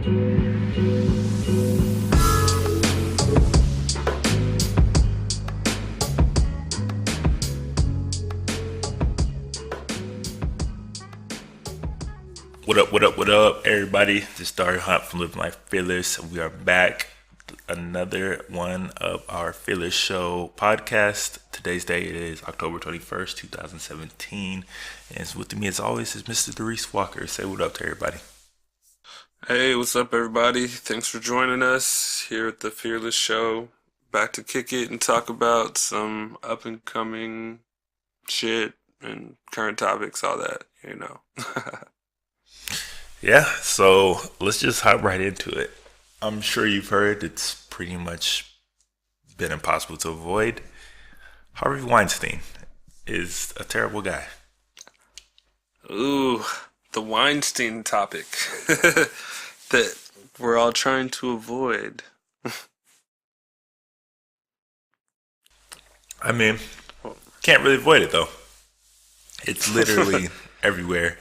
What up, everybody? This is Dario Hunt from Living Life Fearless. We are back. Another one of our Fearless Show podcast. Today's date is October 21st, 2017. And with me, as always, is Mr. Doris Walker. Say what up to everybody. Hey, what's up, everybody? Thanks for joining us here at the Fearless Show. Back to kick it and talk about some up-and-coming shit and current topics, all that, you know. Yeah, so let's just hop right into it. I'm sure you've heard it's pretty much been impossible to avoid. Harvey Weinstein is a terrible guy. Ooh, the Weinstein topic that we're all trying to avoid. I mean, can't really avoid it though. It's literally everywhere.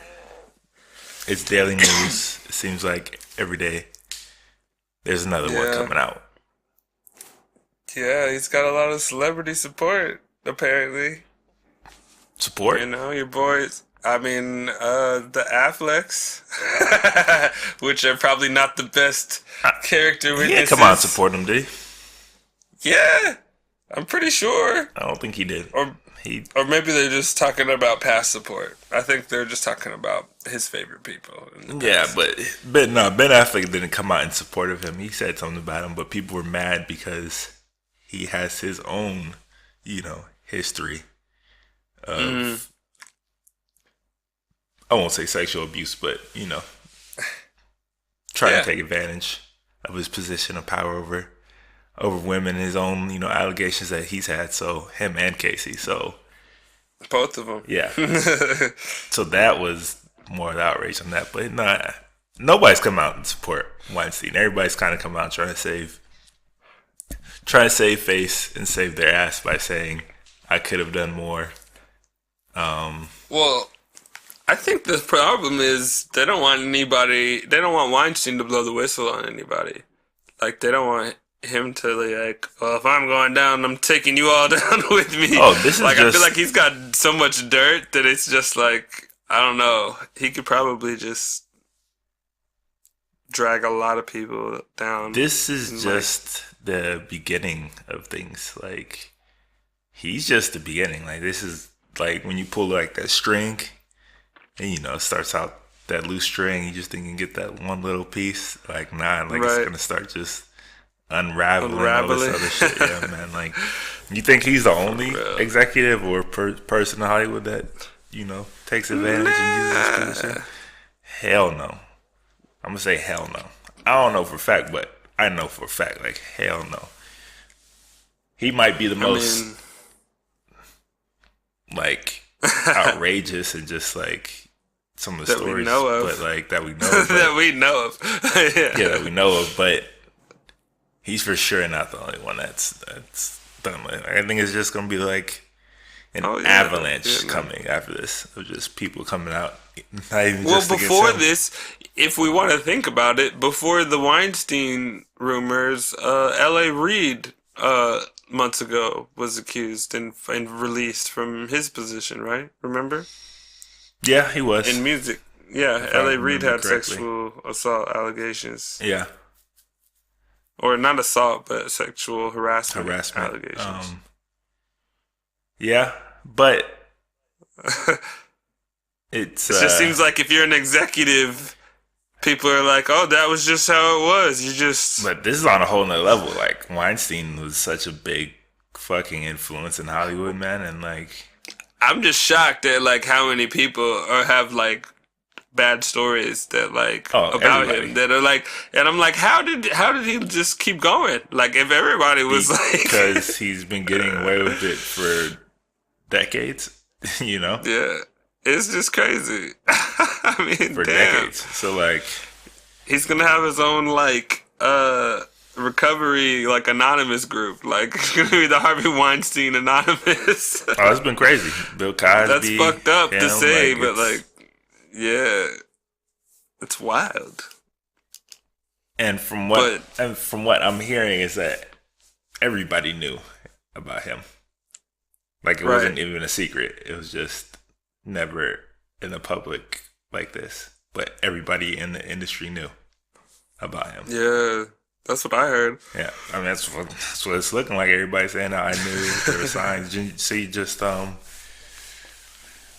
It's daily news. It seems like every day there's another one coming out. Yeah, he's got a lot of celebrity support, apparently. Support? You know, your boys. I mean, the Afflecks, which are probably not the best character witnesses. He didn't come out and support him, did he? Yeah, I'm pretty sure. I don't think he did. Or maybe they're just talking about past support. I think they're just talking about his favorite people. Yeah, but no, Ben Affleck didn't come out in support of him. He said something about him, but people were mad because he has his own, history of, I won't say sexual abuse, but, trying to take advantage of his position of power over women, his own, allegations that he's had. So him and Casey. So both of them. Yeah. So that was more of the outrage on that. But nobody's come out and support Weinstein. Everybody's kind of come out trying to save face and save their ass by saying, I could have done more. Well, I think the problem is they don't want Weinstein to blow the whistle on anybody. Like, they don't want him to like, well, if I'm going down, I'm taking you all down with me. Oh, this is like, just... I feel like he's got so much dirt that it's just like, I don't know. He could probably just drag a lot of people down. This is just the beginning of things. Like, he's just the beginning. Like, this is like when you pull like that string and, it starts out that loose string, you just think you can get that one little piece. Like, it's going to start just unraveling all this other shit. Yeah, man. Like, you think he's the only executive or person in Hollywood that, takes advantage and uses his position? Hell no. I'm going to say hell no. I don't know for a fact, but I know for a fact, like, hell no. He might be the most, outrageous and just, like, some of the stories. We know of. But, like, that we know of. That we know of. Yeah, that we know of, but he's for sure not the only one that's done with it. I think it's just going to be, like, an avalanche coming after this of just people coming out. Not even just before this, if we want to think about it, before the Weinstein rumors, L.A. Reid months ago was accused and released from his position, right? Remember? Yeah, he was. In music. Yeah, L.A. Reid had sexual assault allegations. Yeah. Or not assault, but sexual harassment allegations. Yeah, but it just seems like if you're an executive, people are like, "Oh, that was just how it was." But this is on a whole nother level. Like, Weinstein was such a big fucking influence in Hollywood, man, and like, I'm just shocked at like how many people have like bad stories that like about him that are like, and I'm like, how did he just keep going? Like, if everybody was because he's been getting away with it for decades, Yeah, it's just crazy. I mean, for decades. So like, he's gonna have his own like recovery like anonymous group. Like, it's gonna be the Harvey Weinstein Anonymous. Oh, it's been crazy. Bill Cosby. That's fucked up to say, like, but like, yeah, it's wild. And But from what I'm hearing is that everybody knew about him. Like it right, wasn't even a secret. It was just never in the public like this. But everybody in the industry knew about him. yeah, that's what I heard. Yeah, I mean that's what it's looking like. Everybody saying that I knew there were signs. You see, just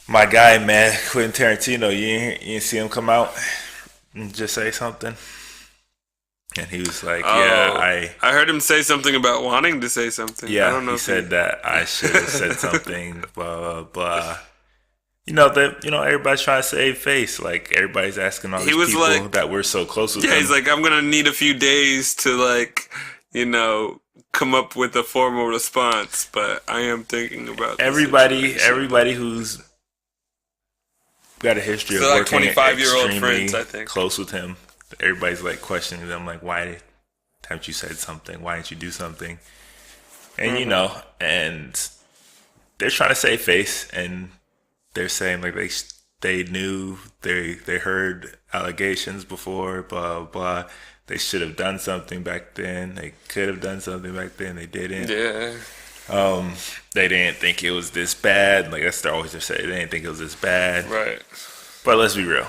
my guy, man, Quentin Tarantino. You didn't see him come out and just say something, and he was like, "Yeah, Oh, I heard him say something about wanting to say something. I yeah." don't know He if he. said that I should have said something. Blah blah blah. That everybody's trying to save face. Like everybody's asking all He these was people like, that we're so close with yeah, he's him. like, I'm gonna need a few days to like, you know, come up with a formal response, but I am thinking about the situation. Everybody who's got a history of So like working 25-year-old extremely friends, I think. close with him. Everybody's like questioning them, like, why haven't you said something? Why didn't you do something? And and they're trying to save face, and they're saying like they knew they heard allegations before, blah blah. They should have done something back then. They could have done something back then. They didn't. Yeah. They didn't think it was this bad. Like that's always they say. They didn't think it was this bad. Right. But let's be real.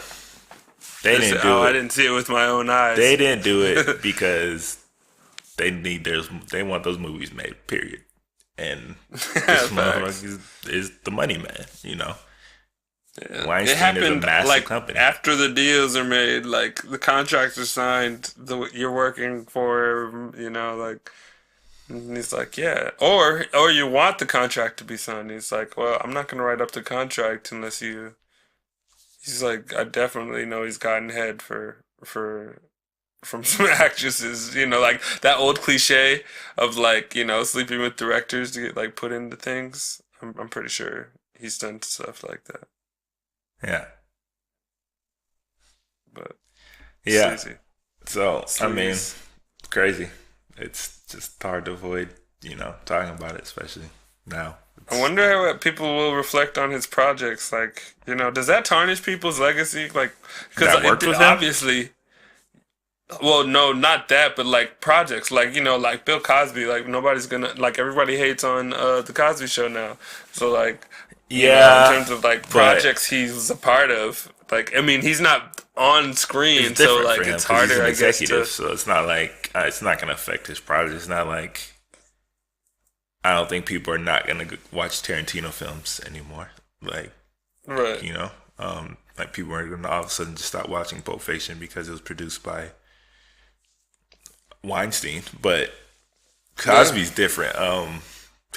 They didn't do I it. didn't see it with my own eyes. They didn't do it because they want those movies made. Period. And this motherfucker is the money man. Yeah. It Weinstein happened is a massive like company. after the deals are made, like the contracts are signed, you're working for, like, and he's like, yeah, or you want the contract to be signed. He's like, well, I'm not gonna write up the contract unless you. He's like, I definitely know he's gotten head for from some actresses, like that old cliche of like, sleeping with directors to get like put into things. I'm pretty sure he's done stuff like that. Yeah. But Yeah. sleazy. So I mean, Sleaze. crazy. It's just hard to avoid, talking about it, especially now. I wonder what people will reflect on his projects. Like, does that tarnish people's legacy? Like, because That worked with him? obviously, well, no, not that, but like projects, like like Bill Cosby. Like nobody's gonna like everybody hates on the Cosby Show now. So like, in Yeah, terms of like but projects he's a part of, like I mean he's not on screen, it's so different like for him it's because he's harder, an I guess, executive. to So it's not like it's not going to affect his project. It's not like I don't think people are not going to watch Tarantino films anymore. Like right. like people are going to all of a sudden just stop watching Pulp Fiction because it was produced by Weinstein. But Cosby's different.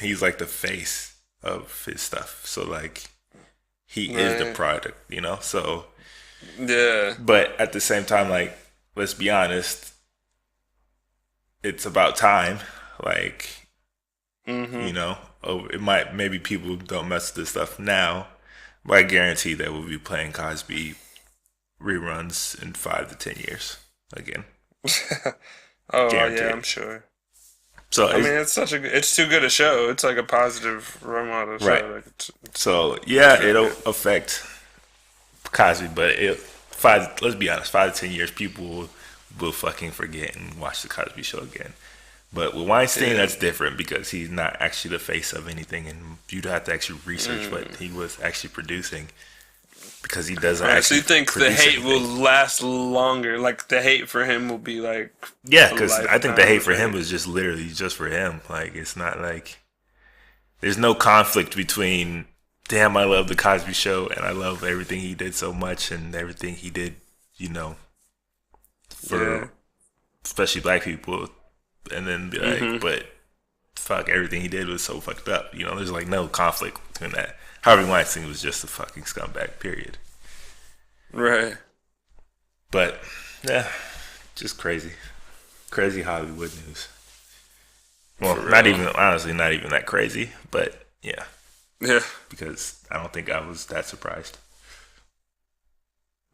He's like the face of his stuff. So like he is the Right. product, So Yeah. but at the same time, like, let's be honest, it's about time. Like, Mm-hmm. maybe people don't mess with this stuff now, but I guarantee that we'll be playing Cosby reruns in 5 to 10 years again. Oh yeah, Guaranteed. I'm sure. So I mean, it's too good a show. It's like a positive role model show. right. Like So it'll affect Cosby, but let's be honest, 5 to 10 years, people will fucking forget and watch the Cosby Show again. But with Weinstein, that's different because he's not actually the face of anything, and you'd have to actually research what he was actually producing because he doesn't I actually actually think the produce hate will anything. last longer. Like the hate for him will be like Yeah, a because I think the lifetime hate of for him is just literally just for him. Like it's not like there's no conflict between damn I love the Cosby Show and I love everything he did so much and everything he did, for Yeah. especially black people, and then be like, but fuck, everything he did was so fucked up. There's like no conflict between that. Harvey Weinstein was just a fucking scumbag, period. Right. But yeah, just crazy, crazy Hollywood news. Well, For not real. even honestly, not even that crazy, but yeah, Yeah. because I don't think I was that surprised.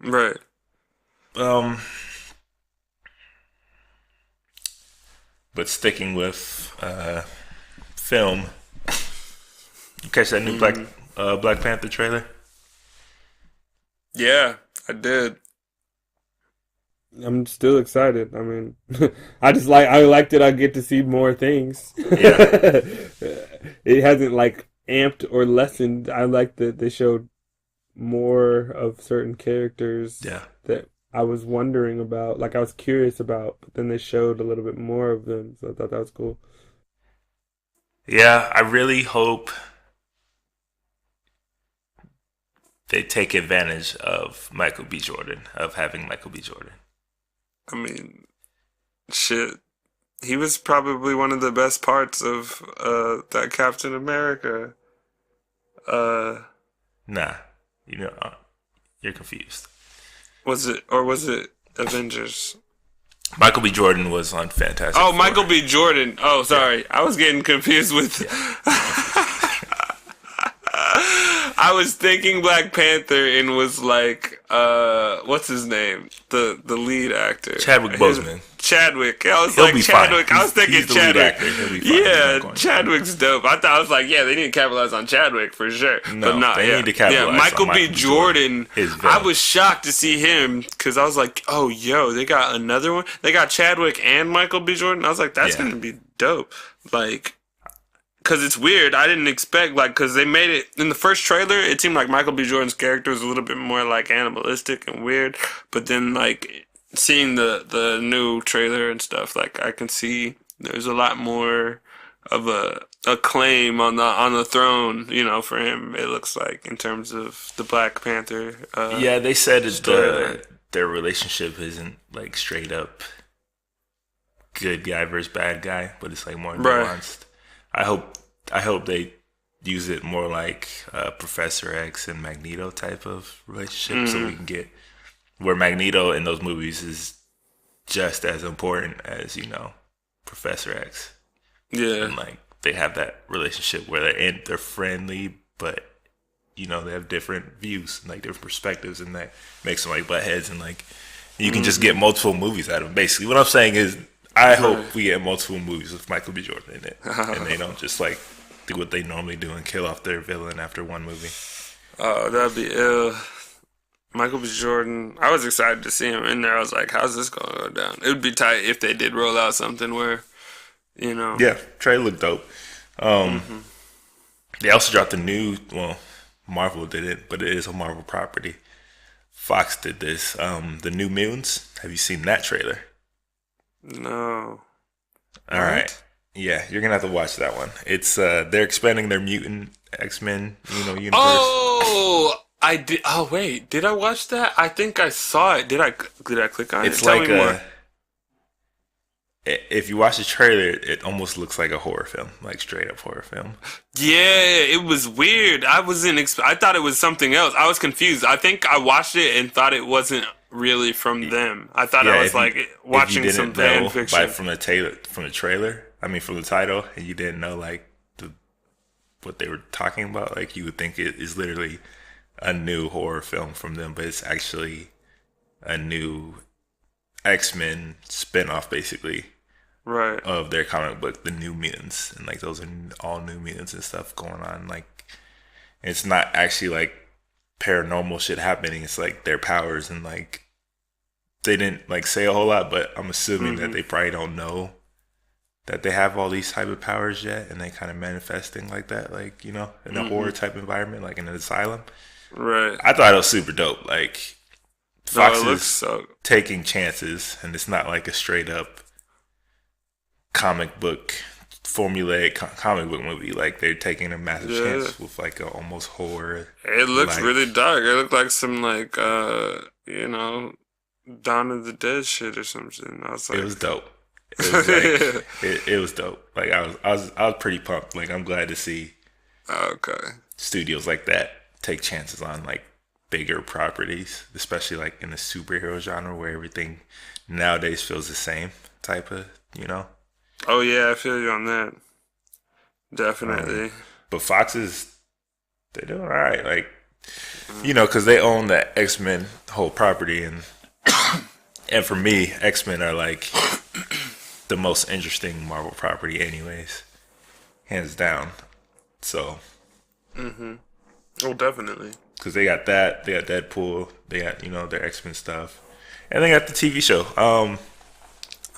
Right. Um, but sticking with film, you catch that new Black Panther trailer? Yeah, I did. I'm still excited. I mean, I like that I get to see more things. Yeah, It hasn't like amped or lessened. I like that they showed more of certain characters yeah, that I was wondering about, like I was curious about, but then they showed a little bit more of them, so I thought that was cool. yeah. I really hope they take advantage of Michael B. Jordan, of having Michael B. Jordan. I mean, shit. He was probably one of the best parts of that Captain America. Uh, Nah, you know, you're confused. was it Avengers? Michael B. Jordan was on Fantastic Oh, Four. Michael B. Jordan. Oh, Yeah, sorry. I was getting confused with. yeah, you're confused. I was thinking Black Panther and was like, what's his name? The lead actor. Chadwick Boseman. Chadwick. I was He'll like be fine. Chadwick. I was thinking He's the lead Chadwick. actor. He'll be fine. He's Yeah, not going Chadwick's dope. I was like, yeah, they need to capitalize on Chadwick for sure. No, But not. they Yeah, need to capitalize yeah. Michael on B. Michael B. Jordan. his I villain. was shocked to see him because I was like, oh, yo, they got another one. They got Chadwick and Michael B. Jordan. I was like, that's Yeah. gonna be dope. Like. Because it's weird. I didn't expect, like, because they made it in the first trailer, it seemed like Michael B. Jordan's character was a little bit more, like, animalistic and weird. But then, like, seeing the new trailer and stuff, like, I can see there's a lot more of a claim on the throne, you know, for him, it looks like, in terms of the Black Panther Yeah, they said that storyline. their relationship isn't like straight up good guy versus bad guy, but it's like more Right. nuanced. I hope they use it more like Professor X and Magneto type of relationship, so we can get where Magneto in those movies is just as important as Professor X, Yeah. and like they have that relationship where they're friendly, but they have different views and like different perspectives, and that makes them like butt heads, and like you can just get multiple movies out of them. Basically, what I'm saying is, I hope we get multiple movies with Michael B. Jordan in it, and they don't just like do what they normally do and kill off their villain after one movie. Oh, that'd be ill. Michael B. Jordan. I was excited to see him in there. I was like, how's this going to go down? It would be tight if they did roll out something where, you know. Yeah, trailer looked dope. They also dropped a new. Well, Marvel did it, but it is a Marvel property. Fox did this. The New Mutants. Have you seen that trailer? No. All right. Yeah, you're gonna have to watch that one. It's they're expanding their mutant X-Men, universe. Oh, I did. Oh, wait. Did I watch that? I think I saw it. Did I click on It's it? Tell like me more. if you watch the trailer, it almost looks like a horror film, like straight up horror film. Yeah, it was weird. I wasn't. I thought it was something else. I was confused. I think I watched it and thought it wasn't really from them. I thought I was like watching some fan fiction. from the trailer. I mean, from the title, and you didn't know like what they were talking about. Like you would think it is literally a new horror film from them, but it's actually a new X-Men spinoff, basically. Right. Of their comic book, The New Mutants, and like those are all new mutants and stuff going on. Like it's not actually like paranormal shit happening. It's like their powers, and like they didn't like say a whole lot, but I'm assuming that they probably don't know that they have all these type of powers yet, and they kind of manifesting like that, like in a horror type environment, like in an asylum. Right. I thought it was super dope. Like No, Fox it looks is so. taking chances, and it's not like a straight up comic book formulaic comic book movie. Like they're taking a massive chance with like a almost horror. It looks like, really dark. It looked like some like Dawn of the Dead shit or something. I was like, it was dope. It was like it was dope. Like I was pretty pumped. Like I'm glad to see okay. studios like that take chances on like bigger properties, especially like in the superhero genre where everything nowadays feels the same type of. Oh yeah, I feel you on that. Definitely. But Fox they're doing all right. Like, because they own the X-Men whole property, and for me, X-Men are like the most interesting Marvel property, anyways, hands down. So, Oh, definitely. because they got Deadpool, they got their X-Men stuff, And they got the TV show.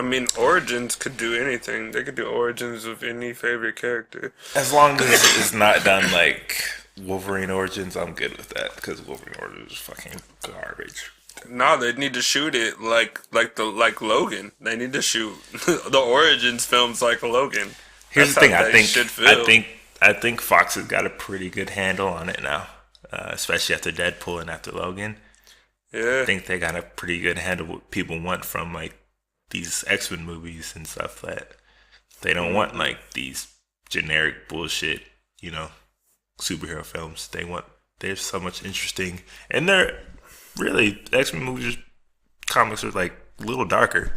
I mean, Origins could do anything. They could do Origins of any favorite character. As long as it's not done like Wolverine Origins, I'm good with that because Wolverine Origins is fucking garbage. No, they need to shoot it like Logan. They need to shoot the Origins films like Logan. Here's That's the thing. how they should feel. I think Fox has got a pretty good handle on it now, especially after Deadpool and after Logan. Yeah, I think they got a pretty good handle what people want from like these X-Men movies and stuff. That they don't want like these generic bullshit, superhero films. There's so much interesting, and they're really X-Men movies. Comics are like a little darker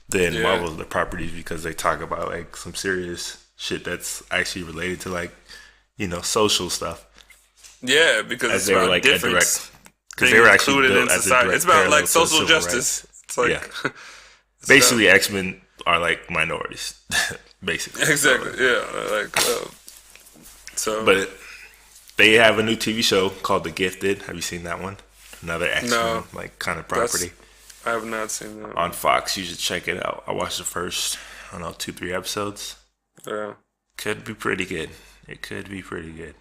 than Marvel's the properties because they talk about like some serious shit that's actually related to like social stuff. Yeah, because As it's they were about like difference. because they were actually included built in as a society. direct It's about parallel like to social civil justice. rights. It's like Yeah. Basically, X-Men are like minorities. Basically, exactly. Yeah, like so. But they have a new TV show called The Gifted. Have you seen that one? Another X-Men like kind of property I have not seen that on Fox. You should check it out. I watched the first, 2-3 episodes. Yeah. Could be pretty good. It could be pretty good.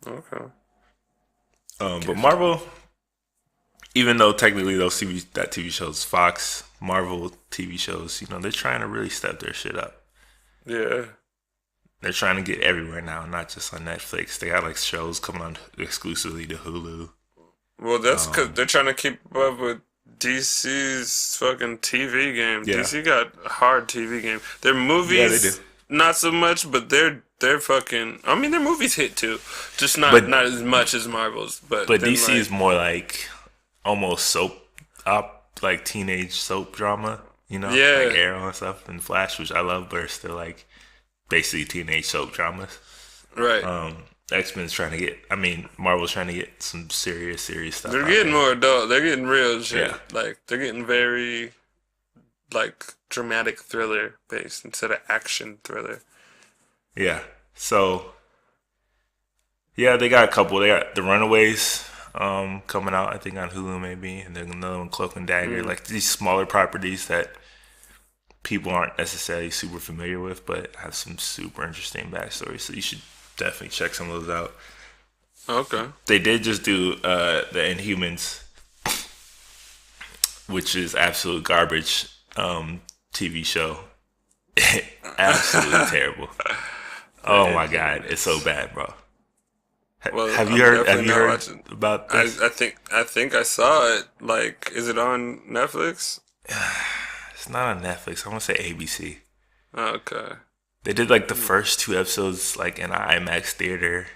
Okay. But Marvel, even though technically that TV show is Fox, Marvel TV shows, they're trying to really step their shit up. Yeah. They're trying to get everywhere now, not just on Netflix. They got like shows coming on exclusively to Hulu. Well, that's because they're trying to keep up with DC's fucking TV game. Yeah. DC got a hard TV game. Their movies, they do. not so much, but they're fucking. I mean, their movies hit too, just not as much as Marvel's. But DC is more like almost soap up, like teenage soap drama. Yeah. Like Arrow and stuff, and Flash, which I love, but it's still like basically teenage soap dramas. Right. X-Men's trying to get. Marvel's trying to get some serious stuff. They're getting more adult. They're getting real shit. Yeah. Like they're getting very, like dramatic thriller based instead of action thriller. Yeah. So. Yeah, they got a couple. They got The Runaways coming out, I think on Hulu maybe, and then another one, Cloak and Dagger. Like these smaller properties that people aren't necessarily super familiar with, but have some super interesting backstories. So you should definitely check some of those out. Okay. They did just do the Inhumans, which is absolute garbage TV show. Absolutely terrible. Oh my god, it's so bad, bro. Well, have you heard about this? I think I saw it. Like, is it on Netflix? It's not on Netflix. I want to say ABC. Okay. They did like the first 2 episodes like in an IMAX theater.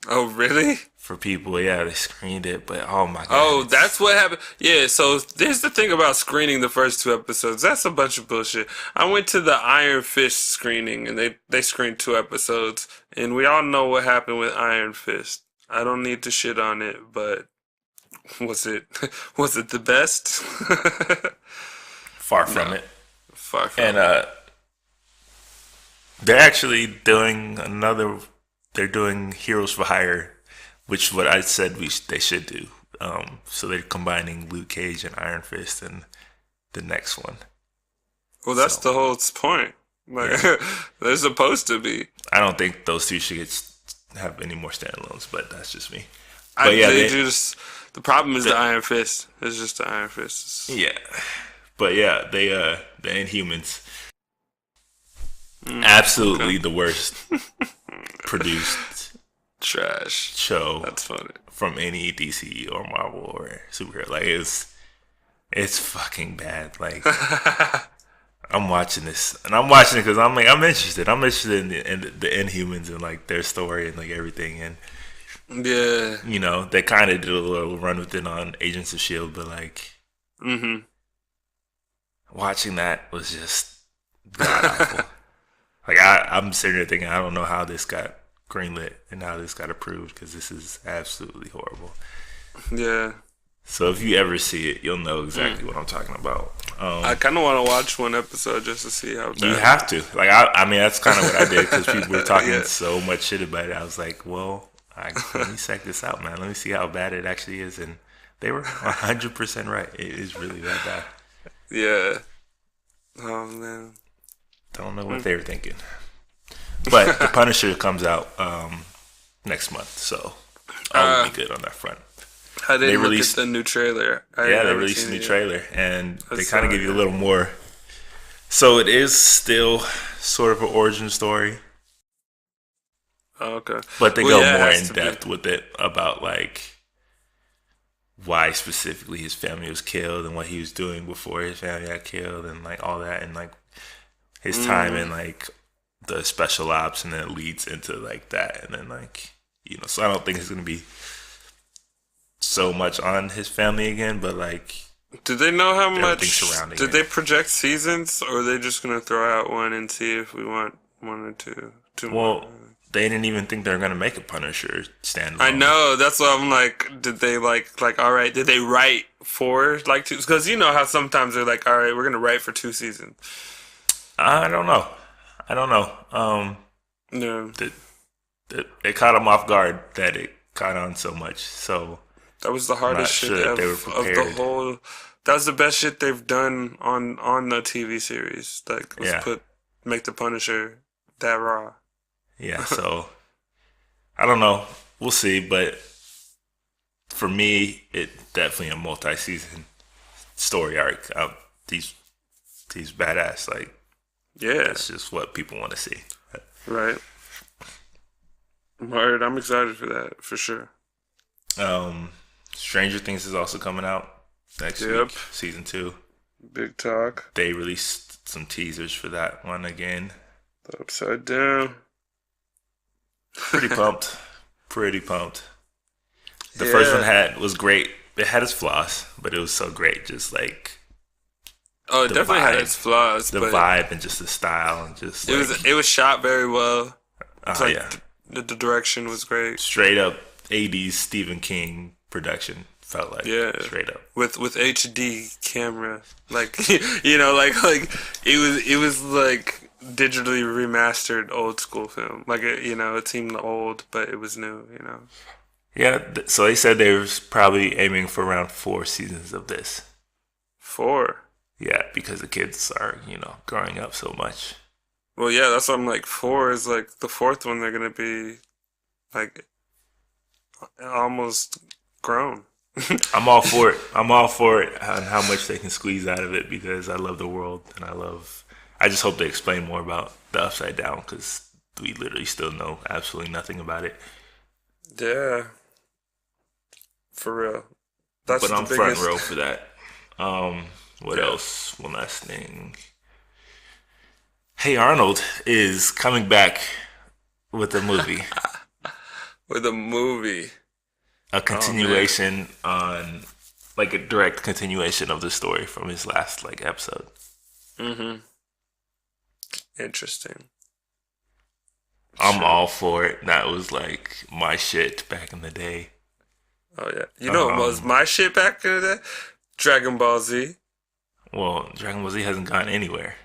Oh, really? For people, yeah, they screened it, but oh my god. Oh, that's what happened. Yeah, so there's the thing about screening the first 2 episodes. That's a bunch of bullshit. I went to the Iron Fist screening, and they screened 2 episodes, and we all know what happened with Iron Fist. I don't need to shit on it, but was it the best? Far from it. Far from And it. they're actually doing they're doing Heroes for Hire, which is what I said they should do. So they're combining Luke Cage and Iron Fist in the next one. Well, that's the whole point. Like, they're supposed to be. I don't think those 2 should have any more standalones, but that's just me. The problem is the Iron Fist. It's just the Iron Fist. Yeah. But yeah, the Inhumans. Absolutely the worst produced trash show. That's funny. From any DC or Marvel or superhero. Like it's fucking bad. Like I'm watching this, and I'm watching it because I'm interested. I'm interested in the Inhumans and like their story and like everything. And yeah, they kind of did a little run with it on Agents of Shield, but like, watching that was just god awful. Like I'm sitting there thinking, I don't know how this got greenlit and how this got approved because this is absolutely horrible. Yeah. So if you ever see it, you'll know exactly what I'm talking about. I kind of want to watch one episode just to see how bad. You have to. Like I mean, that's kind of what I did because people were talking so much shit about it. I was like, well, let me check this out, man. Let me see how bad it actually is. And They were 100% right. It is really that bad. Yeah. Oh man. Don't know what they were thinking. But The Punisher comes out next month, so I'll be good on that front. I didn't look at the new trailer. They released a new trailer, and they kind of give you a little more. So it is still sort of an origin story. Oh, okay. But they go more in depth with it about like why specifically his family was killed and what he was doing before his family got killed and like all that and like his time in like the special ops, and then it leads into like that, and then like, you know, so I don't think it's gonna be so much on his family again, but like, do they know how much? Did it. They project seasons, or are they just gonna throw out one and see if we want one or two? Well, they didn't even think they were gonna make a Punisher standalone. I know, that's why I'm like, did they like all right? Did they write for like two? Because you know how sometimes they're like, all right, we're gonna write for 2 seasons. I don't know. No, it caught them off guard that it caught on so much. So that was the hardest shit of the whole. That was the best shit they've done on the TV series. Like, make the Punisher that raw. Yeah, so I don't know. We'll see, but for me, it definitely a multi-season story arc. These badass, like, that's just what people want to see. Right. Word, I'm excited for that, for sure. Stranger Things is also coming out next week, season 2. Big talk. They released some teasers for that one again. The Upside Down. Pretty pumped. The first one was great. It had its flaws, but it was so great. Just like, oh, it definitely had its flaws. The vibe and just the style and just it was shot very well. Oh, the direction was great. Straight up 80s Stephen King production, felt like. Straight up with HD camera, like, you know, like it was like digitally remastered old school film. Like, it seemed old, but it was new. You know. Yeah, so they said they were probably aiming for around 4 seasons of this. 4. Yeah, because the kids are, growing up so much. Well, yeah, that's what I'm like. 4 is like the 4th one. They're gonna be like almost grown. I'm all for it on how much they can squeeze out of it, because I love the world, and I just hope they explain more about the Upside Down, because we literally still know absolutely nothing about it. Yeah, for real. But I'm front row for that. What else? One last thing. Hey Arnold is coming back with a movie. With a movie. A continuation on, like, a direct continuation of the story from his last, like, episode. Mm-hmm. Interesting. I'm all for it. That was, like, my shit back in the day. Oh, yeah. You know what was my shit back in the day? Dragon Ball Z. Well, Dragon Ball Z hasn't gone anywhere.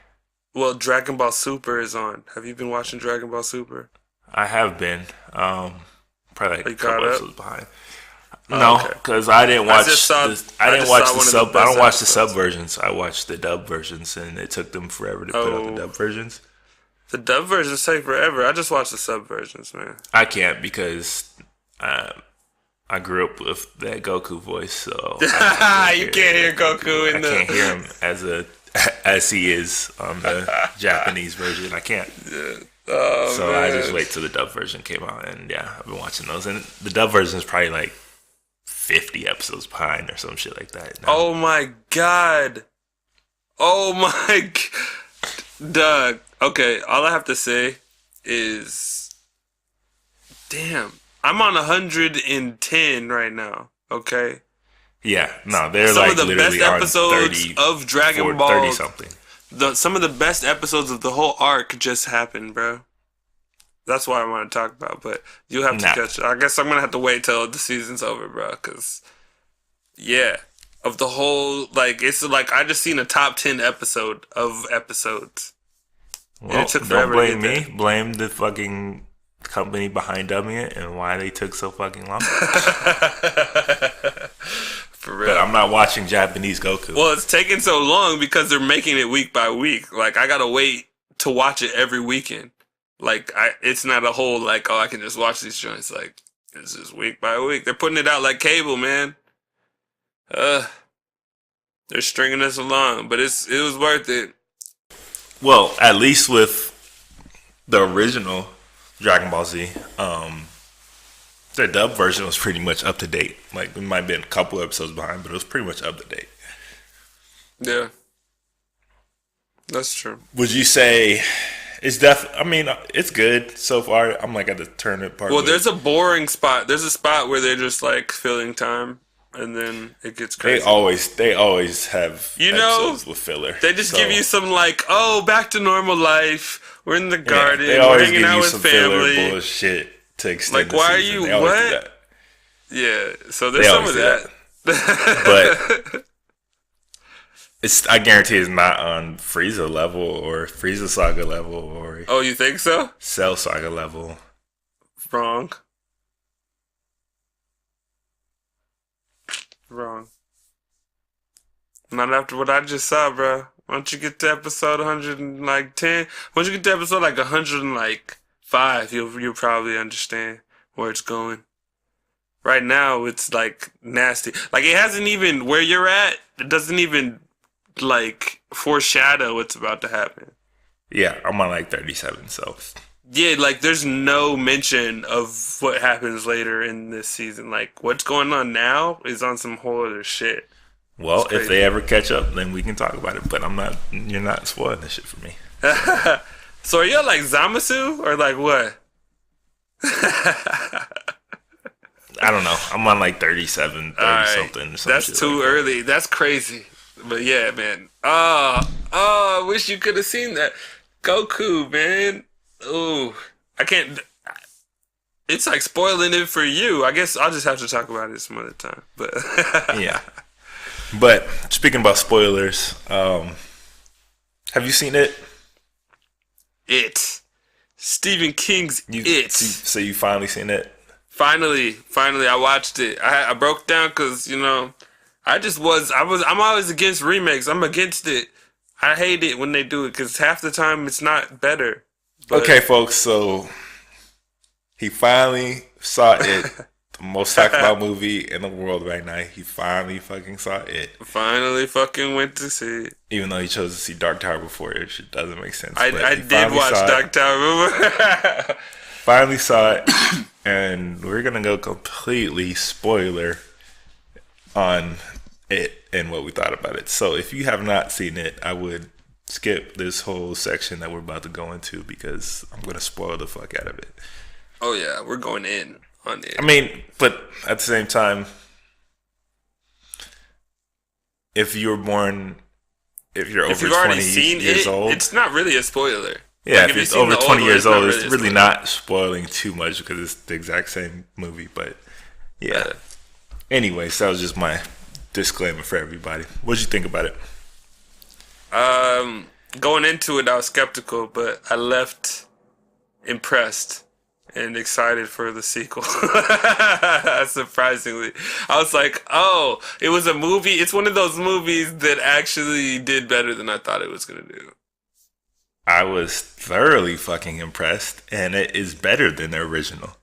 Well, Dragon Ball Super is on. Have you been watching Dragon Ball Super? I have been. Probably like a couple episodes behind. Oh, no, because I didn't watch. I don't watch the sub versions. I watched the dub versions, and it took them forever to put out the dub versions. The dub versions take forever. I just watched the sub versions, man. I can't, because I grew up with that Goku voice, so you can't hear Goku in I can't hear him as he is on the Japanese version. I can't. So man. I just wait till the dub version came out, and I've been watching those. And the dub version is probably like 50 episodes behind or some shit like that. No. Oh my god. Doug. Okay, all I have to say is, damn, I'm on 110 right now. Okay. Yeah, no, they're some like of the literally best episodes 30, of Dragon Ball. 30 something. Some of the best episodes of the whole arc just happened, bro. That's what I want to talk about, but you'll have to catch it. I guess I'm going to have to wait till the season's over, bro, because, of the whole, like, it's like I just seen a top 10 episode of episodes. Well, and it took forever don't blame me. Blame the fucking company behind dubbing it and why they took so fucking long. For real. But I'm not watching Japanese Goku. Well, it's taking so long because they're making it week by week. Like, I gotta wait to watch it every weekend. Like, it's not a whole, like, oh, I can just watch these joints. Like, it's just week by week. They're putting it out like cable, man. They're stringing us along, but it was worth it. Well, at least with the original Dragon Ball Z, the dub version was pretty much up to date. Like, we might have been a couple episodes behind, but it was pretty much up to date. Yeah. That's true. Would you say it's I mean, it's good so far. I'm like at the turnip part. Well, there's a boring spot. There's a spot where they're just like filling time, and then it gets crazy. They always have episodes with filler. They just give you some like, oh, back to normal life. We're in the garden. They always we're hanging give out you with some family. filler bullshit to extend. Like, the why season. are you what? Yeah. So there's some of that. But I guarantee it's not on Frieza level or Frieza Saga level or Oh, you think so? Cell Saga level. Wrong. Not after what I just saw, bro. Once you get to episode 110, once you get to episode like 105, you'll probably understand where it's going. Right now, it's like nasty. Like, it hasn't even, where you're at, it doesn't even like foreshadow what's about to happen. Yeah, I'm on like 37, so. Yeah, like there's no mention of what happens later in this season. Like, what's going on now is on some whole other shit. Well, if they ever catch up, then we can talk about it. But you're not spoiling this shit for me. So are you like Zamasu or like what? I don't know. I'm on like 37, 30 something. That's too early. That's crazy. But yeah, man. I wish you could have seen that. Goku, man. Ooh. I can't. It's like spoiling it for you. I guess I'll just have to talk about it some other time. But yeah. But speaking about spoilers, have you seen it? It. Stephen King's It. So you finally seen it? Finally, I watched it. I broke down because, I'm always against remakes. I'm against it. I hate it when they do it because half the time it's not better. But okay, folks, so he finally saw it. The most talked about movie in the world right now. He finally fucking saw it. Finally fucking went to see it. Even though he chose to see Dark Tower before it, which doesn't make sense. I did watch Dark Tower. Finally saw it, and we're gonna go completely spoiler on it and what we thought about it. So if you have not seen it, I would skip this whole section that we're about to go into because I'm gonna spoil the fuck out of it. Oh yeah, we're going in on it. I mean, but at the same time, if you're over 20 years old, it's not really a spoiler. Yeah, like if it's over 20 years old, it's really not spoiling too much because it's the exact same movie. But yeah. Anyways, that was just my disclaimer for everybody. What'd you think about it? Going into it, I was skeptical, but I left impressed and excited for the sequel. Surprisingly, I was like, "Oh, it was a movie. It's one of those movies that actually did better than I thought it was gonna do." I was thoroughly fucking impressed, and it is better than the original.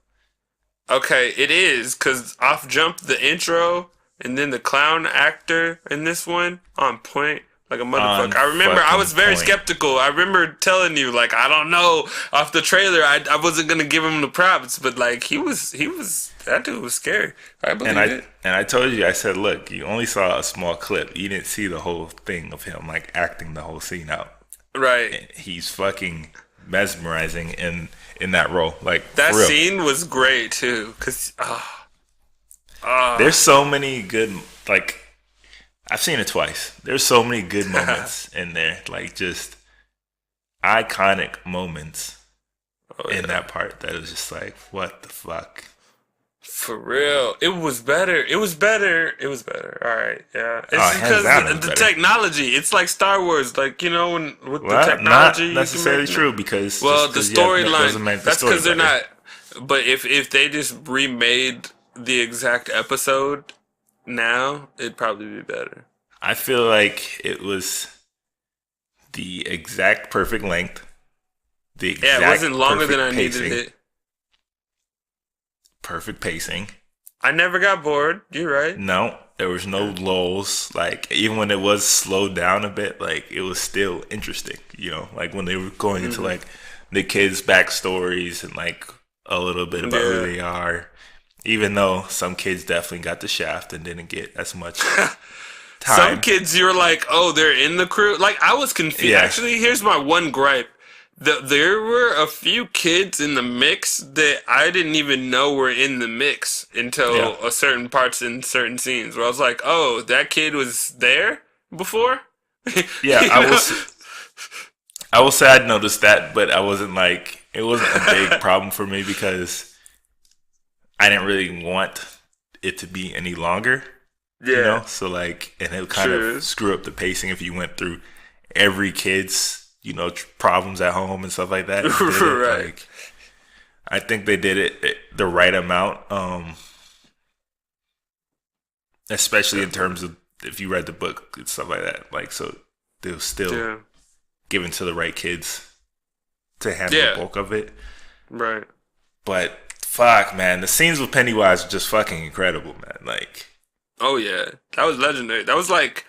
Okay, it is, because off jump the intro, and then the clown actor in this one, on point, like a motherfucker. I remember I was very skeptical. I remember telling you, like, I don't know, off the trailer, I wasn't going to give him the props, but, like, that dude was scary. I believe it. And I told you, I said, look, you only saw a small clip. You didn't see the whole thing of him, like, acting the whole scene out. Right. He's fucking mesmerizing in that role. Like, that scene was great too, cause there's so many good, like, I've seen it twice. There's so many good moments in there, like just iconic moments in that part that is just like, what the fuck. For real, it was better. All right, yeah. It's because the technology. It's like Star Wars, like the technology. Not necessarily true because the storyline. That's because they're not. But if they just remade the exact episode now, it'd probably be better. I feel like it was the exact perfect length, the exact Yeah, it wasn't longer than I pacing, needed it. perfect pacing. I never got bored. You're right. No, there was no lulls. Like even when it was slowed down a bit, like it was still interesting. You know, like when they were going into like the kids' backstories and like a little bit about who they are. Even though some kids definitely got the shaft and didn't get as much time. Some kids, you're like, oh, they're in the crew. Like I was confused. Yeah. Actually, here's my one gripe. There were a few kids in the mix that I didn't even know were in the mix until a certain parts in certain scenes where I was like, oh, that kid was there before? Yeah, I will say I noticed that, but I wasn't like, it wasn't a big problem for me because I didn't really want it to be any longer. Yeah. You know? So like, and it would kind of screw up the pacing if you went through every kid's, you know, problems at home and stuff like that. Right. Like, I think they did it the right amount, especially in terms of if you read the book and stuff like that. Like, so they were still given to the right kids to handle the bulk of it. Right. But fuck, man, the scenes with Pennywise are just fucking incredible, man. Like, oh yeah, that was legendary. That's like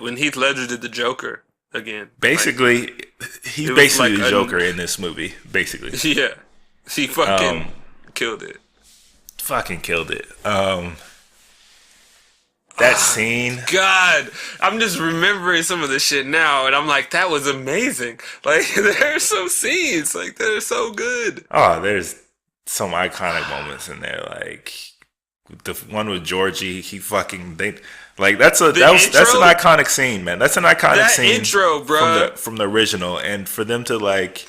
when Heath Ledger did the Joker again. Basically, he's basically the Joker in this movie. Basically, yeah, he fucking killed it. Fucking killed it. That scene. God, I'm just remembering some of the shit now, and I'm like, that was amazing. Like, there are some scenes like that are so good. Oh, there's some iconic moments in there, like the one with Georgie. That's an iconic scene, man. That's an iconic scene. That intro, bro, from the original, and for them to like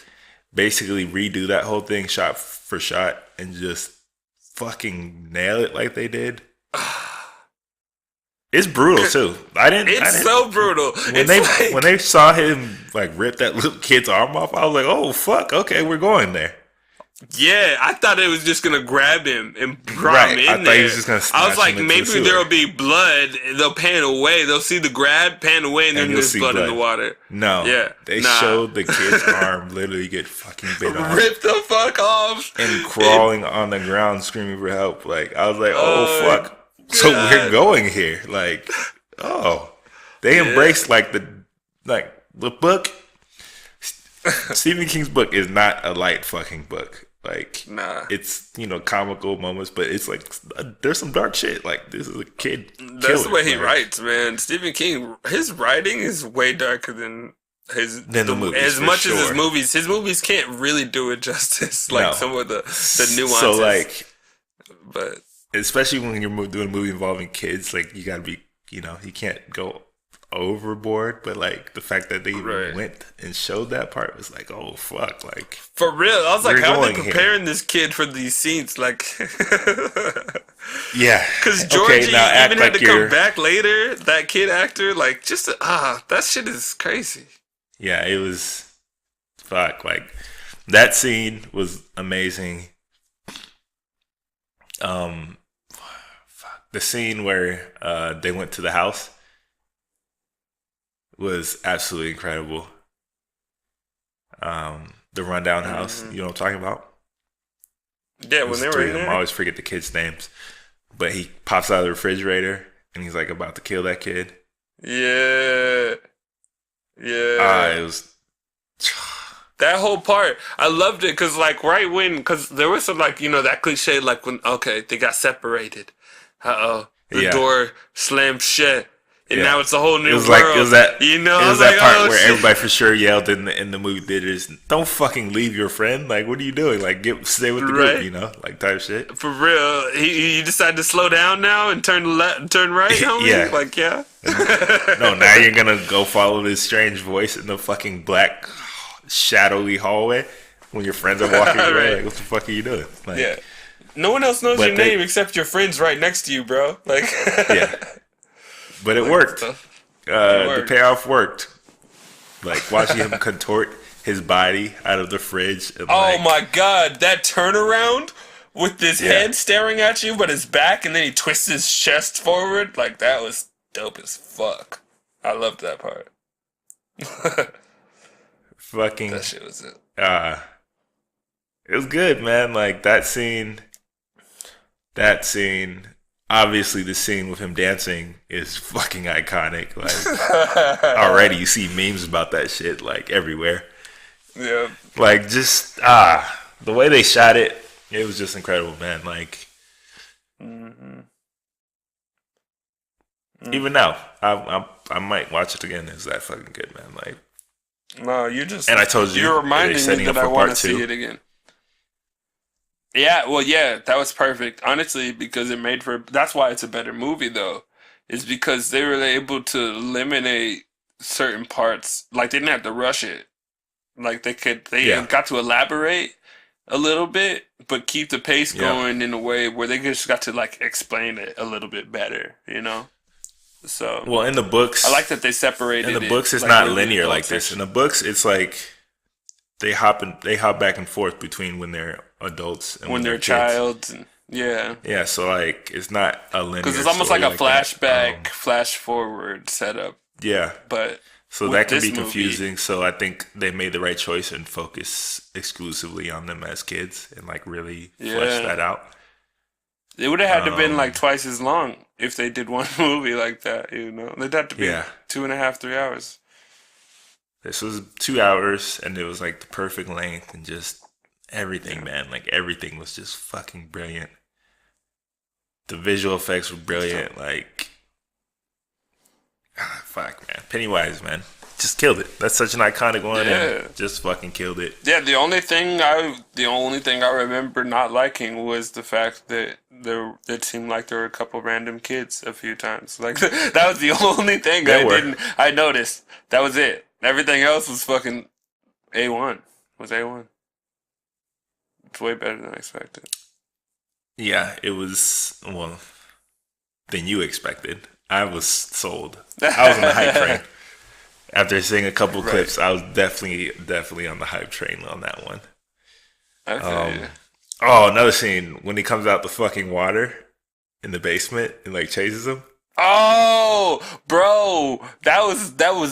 basically redo that whole thing shot for shot and just fucking nail it like they did. It's brutal too. It's so brutal. When they saw him like rip that little kid's arm off, I was like, "Oh fuck, okay, we're going there." Yeah, I thought it was just gonna grab him and drop him in there. I thought he was just gonna I was like, maybe there'll be blood. They'll pan away. They'll see the grab, pan away, and then there's blood in the water. No, they showed the kid's arm literally get fucking bit off, ripped the fuck off, and crawling on the ground screaming for help. Like I was like, "Oh fuck." So we're going here, like, they embraced the book. Stephen King's book is not a light fucking book. Like, it's comical moments, but it's like there's some dark shit. Like, this is a kid. That's the way he writes, man. Stephen King, his writing is way darker than the movies. As much as his movies can't really do it justice. Like some of the nuances. So like, but. Especially when you're doing a movie involving kids, like you gotta be, you can't go overboard. But like the fact that they even went and showed that part was like, oh fuck, like for real. I was like, how are they preparing this kid for these scenes? Like, yeah, because Georgie even had to come back later. That kid actor, like, just that shit is crazy. Yeah, it was fuck. Like that scene was amazing. The scene where they went to the house was absolutely incredible. The rundown house, you know what I'm talking about? Yeah, when they were in there. I always forget the kids' names. But he pops out of the refrigerator and he's like about to kill that kid. Yeah. Yeah. It was... That whole part, I loved it because there was some that cliche when they got separated. The door slammed shut, and now it's a whole new world. It was that part where shit. everybody for sure yelled in the movie theaters, "Don't fucking leave your friend! Like, what are you doing? Like, stay with the group, like type shit." For real, he decided to slow down now and turn right, homie. No, now you're gonna go follow this strange voice in the fucking black shadowy hallway when your friends are walking away. Like, what the fuck are you doing? Like, no one else knows your name except your friends right next to you, bro. Like, but it worked. The payoff worked. Like watching him contort his body out of the fridge. And my god, that turnaround with his head staring at you, but his back, and then he twists his chest forward. Like, that was dope as fuck. I loved that part. Fucking. That shit was it. It was good, man. Like, that scene. Obviously, the scene with him dancing is fucking iconic. Like, already you see memes about that shit, like, everywhere. Yeah. Like, just, the way they shot it, it was just incredible, man. Like, even now, I might watch it again. It's that fucking good, man. Like, no, you just... And I told you, you're reminding me that I want to see it again. Yeah, well, yeah, that was perfect. Honestly, because it made for... That's why it's a better movie, though. Is because they were able to eliminate certain parts. Like, they didn't have to rush it. Like, they got to elaborate a little bit, but keep the pace going in a way where they just got to, like, explain it a little bit better, you know? So... Well, in the books... I like that they separated it. In the books, it's like, not really linear like this. In the books, it's like... They hop back and forth between when they're adults and when they're child. And, yeah. So like, it's not a linear. Because it's almost like a flashback, flash forward setup. Yeah, but so that can be confusing. So I think they made the right choice and focus exclusively on them as kids and like really flesh that out. It would have had to have been like twice as long if they did one movie like that. You know, they'd have to be 2.5, 3 hours. This was 2 hours, and it was like the perfect length, and just everything, man. Like, everything was just fucking brilliant. The visual effects were brilliant. Like, fuck, man. Pennywise, man, just killed it. That's such an iconic one, and just fucking killed it. Yeah, the only thing I remember not liking was the fact that it seemed like there were a couple random kids a few times. Like, that was the only thing I noticed. That was it. Everything else was fucking A1. Was A1. It's way better than I expected. Yeah, it was, well, than you expected. I was sold. I was on the hype train. After seeing a couple clips, I was definitely on the hype train on that one. Okay. Another scene, when he comes out the fucking water in the basement and like chases him. Oh, bro, that was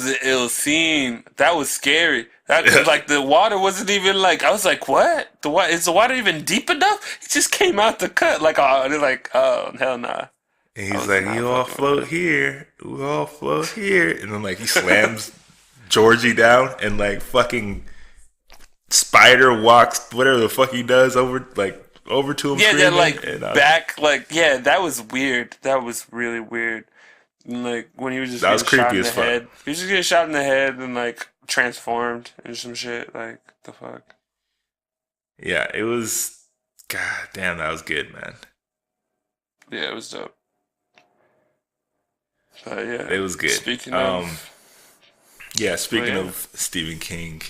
an ill scene. That was scary. Like, the water wasn't even like, I was like, what? Is the water even deep enough? It just came out the cut. Like, oh, hell nah. And he's like, you all float here. We all float here. And then like he slams Georgie down and like fucking spider walks, whatever the fuck he does, over to him. Yeah, then like back, like, yeah, that was weird. That was really weird. And, like, when he was just getting shot in the head. He was just getting shot in the head and like transformed and some shit. Like, the fuck. Yeah, it was. God damn, that was good, man. Yeah, it was dope. But yeah, it was good. Speaking of Stephen King.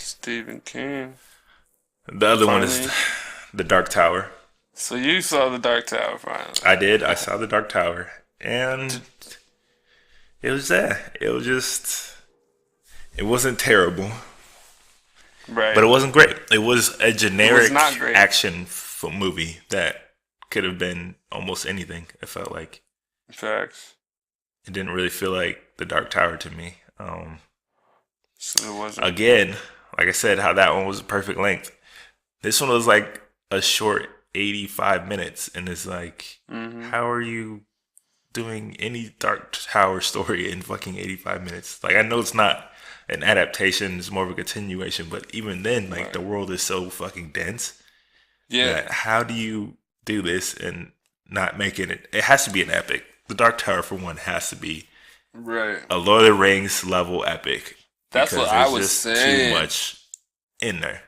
The other one is The Dark Tower. So you saw The Dark Tower finally. I did. I saw The Dark Tower. And it was that. It was just... It wasn't terrible. Right. But it wasn't great. It was a generic action movie that could have been almost anything, it felt like. Facts. It didn't really feel like The Dark Tower to me. So it wasn't. Again, like I said, how that one was a perfect length. This one was like a short 85 minutes, and it's like, how are you doing any Dark Tower story in fucking 85 minutes? Like, I know it's not an adaptation, it's more of a continuation, but even then, like, the world is so fucking dense. Yeah. How do you do this and not make it? It has to be an epic. The Dark Tower, for one, has to be a Lord of the Rings level epic. That's what I was saying. Too much in there.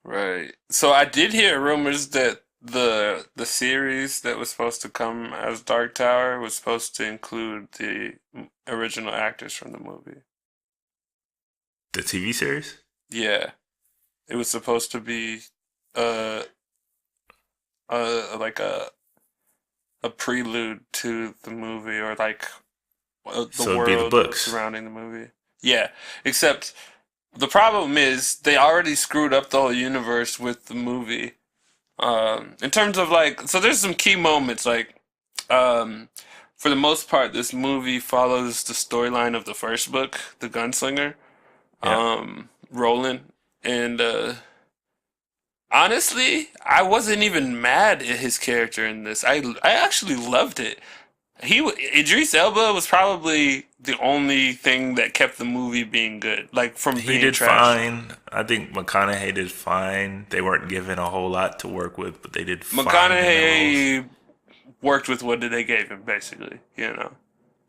Right. So I did hear rumors that the series that was supposed to come as Dark Tower was supposed to include the original actors from the movie. The TV series? Yeah. It was supposed to be like a prelude to the movie, or like the world surrounding the movie. Yeah, except the problem is they already screwed up the whole universe with the movie. In terms of like, so there's some key moments like, for the most part, this movie follows the storyline of the first book, The Gunslinger, Yeah. Roland, and honestly, I wasn't even mad at his character in this. I actually loved it. Idris Elba was probably the only thing that kept the movie being good, like from He being did trash. fine. I think McConaughey did fine. They weren't given a whole lot to work with, but they did fine in their roles. McConaughey worked with what they gave him, basically. You know,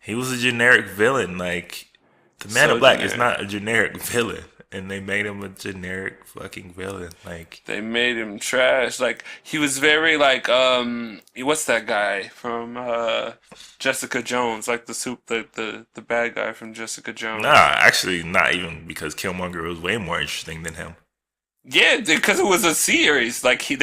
He was a generic villain. Like, the Man in so Black is generic. not a generic villain, and they made him a generic fucking villain. Like, They made him trash. Like he was very like what's that guy from Jessica Jones? Like the the bad guy from Jessica nah, Jones. actually, not even because Killmonger was way more interesting than him. Yeah, because it was a series. Like he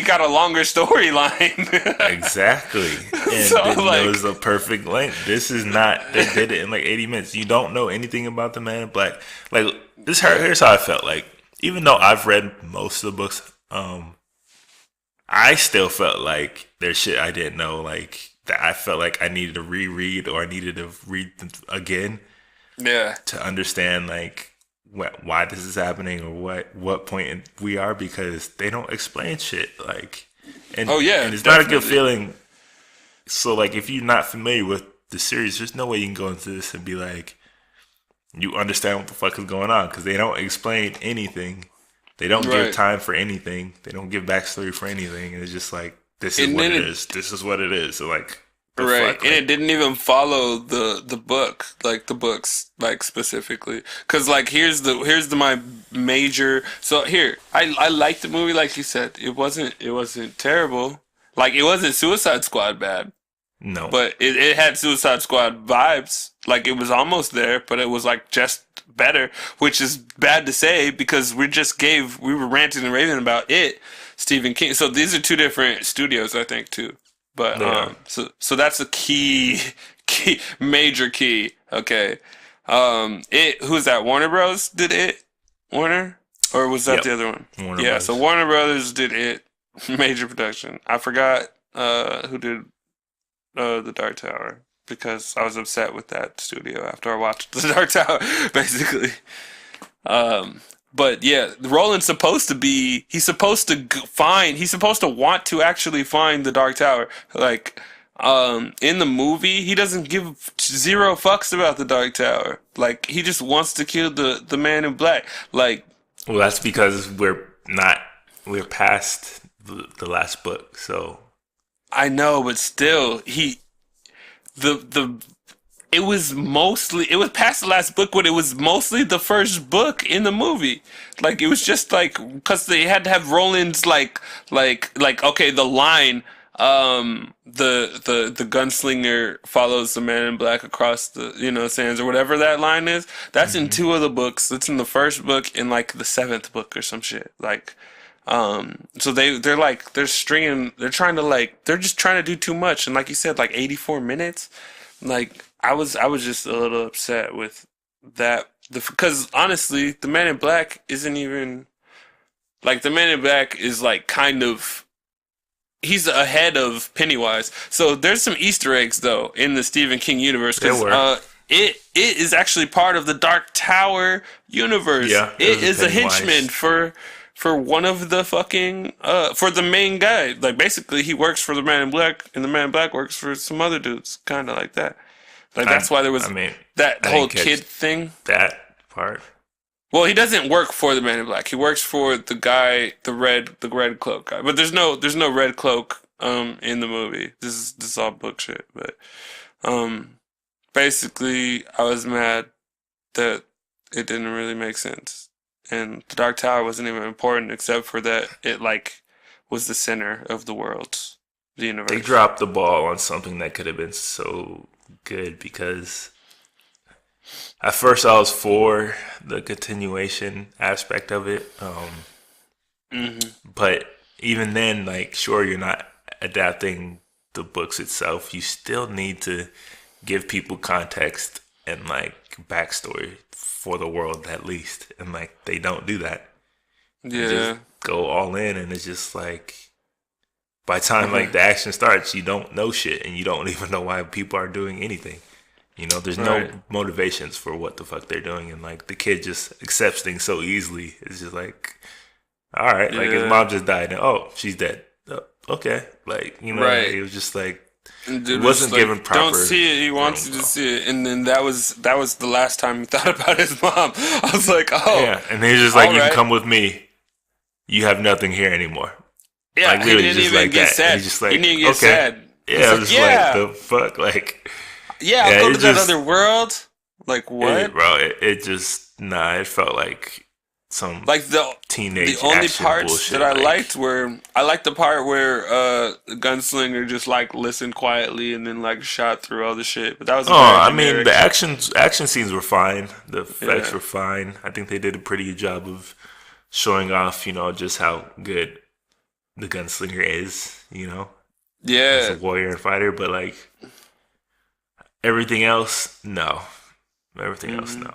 got a longer storyline. Exactly. So And it like was a perfect length. This is not, they did it in like 80 minutes. You don't know anything about the Man in Black. Like, here's how I felt. Like, even though I've read most of the books, I still felt like there's shit I didn't know. Like, that I felt like I needed to reread or I needed to read them again yeah. to understand, like, why this is happening or what point we are, because they don't explain shit. Like, Oh yeah, and it's not a good definitely. feeling. So, like, if you're not familiar with the series, there's no way you can go into this and be like, you understand what the fuck is going on, because they don't explain anything. They don't give Right. time for anything. They don't give backstory for anything. And it's just like, this is And what then it it is. This is what it is. So, like, the Right, fuck, and like, it didn't even follow the book, like the books, like specifically. Cause like here's the my major. So here, I liked the movie, like you said. It wasn't terrible. Like it wasn't Suicide Squad bad, no. but it had Suicide Squad vibes. Like it was almost there, but it was like just better, which is bad to say because we were ranting and raving about it, Stephen King. So these are two different studios, I think, too. But Yeah. so that's a key major key. Okay. Who's that? Warner Bros. Did it? Warner? Or was that Yep. the other one? Warner Yeah, so Brothers. Warner Brothers did it. Major production. I forgot who did The Dark Tower because I was upset with that studio after I watched The Dark Tower, basically. Um, but yeah, Roland's supposed to be. He's supposed to want to actually find the Dark Tower. Like, in the movie, he doesn't give zero fucks about the Dark Tower. Like, he just wants to kill the Man in Black. Like, Well, that's because we're past the last book. So, I know, but still, the it was past the last book, but it was mostly the first book in the movie. Like it was just like because they had to have Roland's like okay, the line the gunslinger follows the Man in Black across the sands or whatever that line is. That's in mhm. two of the books. That's in the first book and like the seventh book or some shit. Like so they're trying to like they're just trying to do too much, and like you said, like 84 minutes. Like I was just a little upset with that because honestly, the Man in Black isn't even like the Man in Black is like kind of he's ahead of Pennywise. So there's some Easter eggs though in the Stephen King universe There because were. it is actually part of the Dark Tower universe. Yeah, there It was a is a henchman Pennywise. for one of the fucking for the main guy. Like basically he works for the Man in Black and the Man in Black works for some other dudes, kind of like that. Like that's why there I was mean, that I whole didn't kid catch thing. that part. Well, he doesn't work for the Man in Black. He works for the guy, the red cloak guy. But there's no red cloak in the movie. This is all book shit. But um basically I was mad that it didn't really make sense. And the Dark Tower wasn't even important except for that it like was the center of the world, the They universe. dropped the ball on something that could have been so good, because at first I was for the continuation aspect of it. Hmm. But even then, like, sure, you're not adapting the books itself. You still need to give people context and like backstory for the world at least. And like they don't do that. They just Yeah. go all in, and it's just like, By the time like the action starts, you don't know shit, and you don't even know why people are doing anything. You know, there's no motivations for what the fuck they're doing, and like the kid just accepts things so easily. It's just like, all right, like his mom just died, and oh, she's dead. Oh, okay, like you know, it was just like it wasn't given proper. Don't see it. He wants you to see it, and then that was the last time he thought about his mom. I was like, oh, yeah, and he's just like, you can come with me. You have nothing here anymore. Yeah, like, he didn't even get sad. He's just like, he didn't get sad. Yeah, I was just like, the fuck, like. Yeah, I'll go to that other world. Like what, bro? It just it felt like some like the teenage. The only action parts bullshit, that I liked were the part where the gunslinger just like listened quietly and then like shot through all the shit. But that was I mean the action scenes were fine. The effects were fine. I think they did a pretty good job of showing off, you know, just how good the gunslinger is. You know, as a warrior and fighter, but like. Everything else, no. Everything else, no.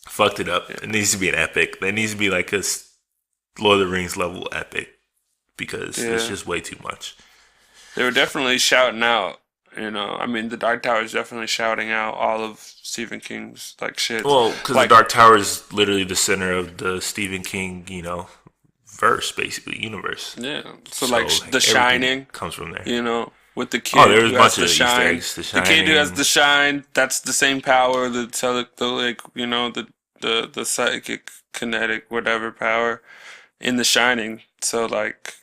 Fucked it up. It needs to be an epic. There needs to be like a Lord of the Rings level epic because it's just way too much. They were definitely shouting out, you know. I mean, the Dark Tower is definitely shouting out all of Stephen King's like shit. Well, because the Dark Tower is literally the center of the Stephen King, you know, verse, basically, universe. Yeah. So like The Shining comes from there. You know. With the kid there was who a bunch has of the shine. Easter eggs. The kid who has the shine, that's the same power, the like, you know, the psychic, kinetic, whatever power in The Shining. So like,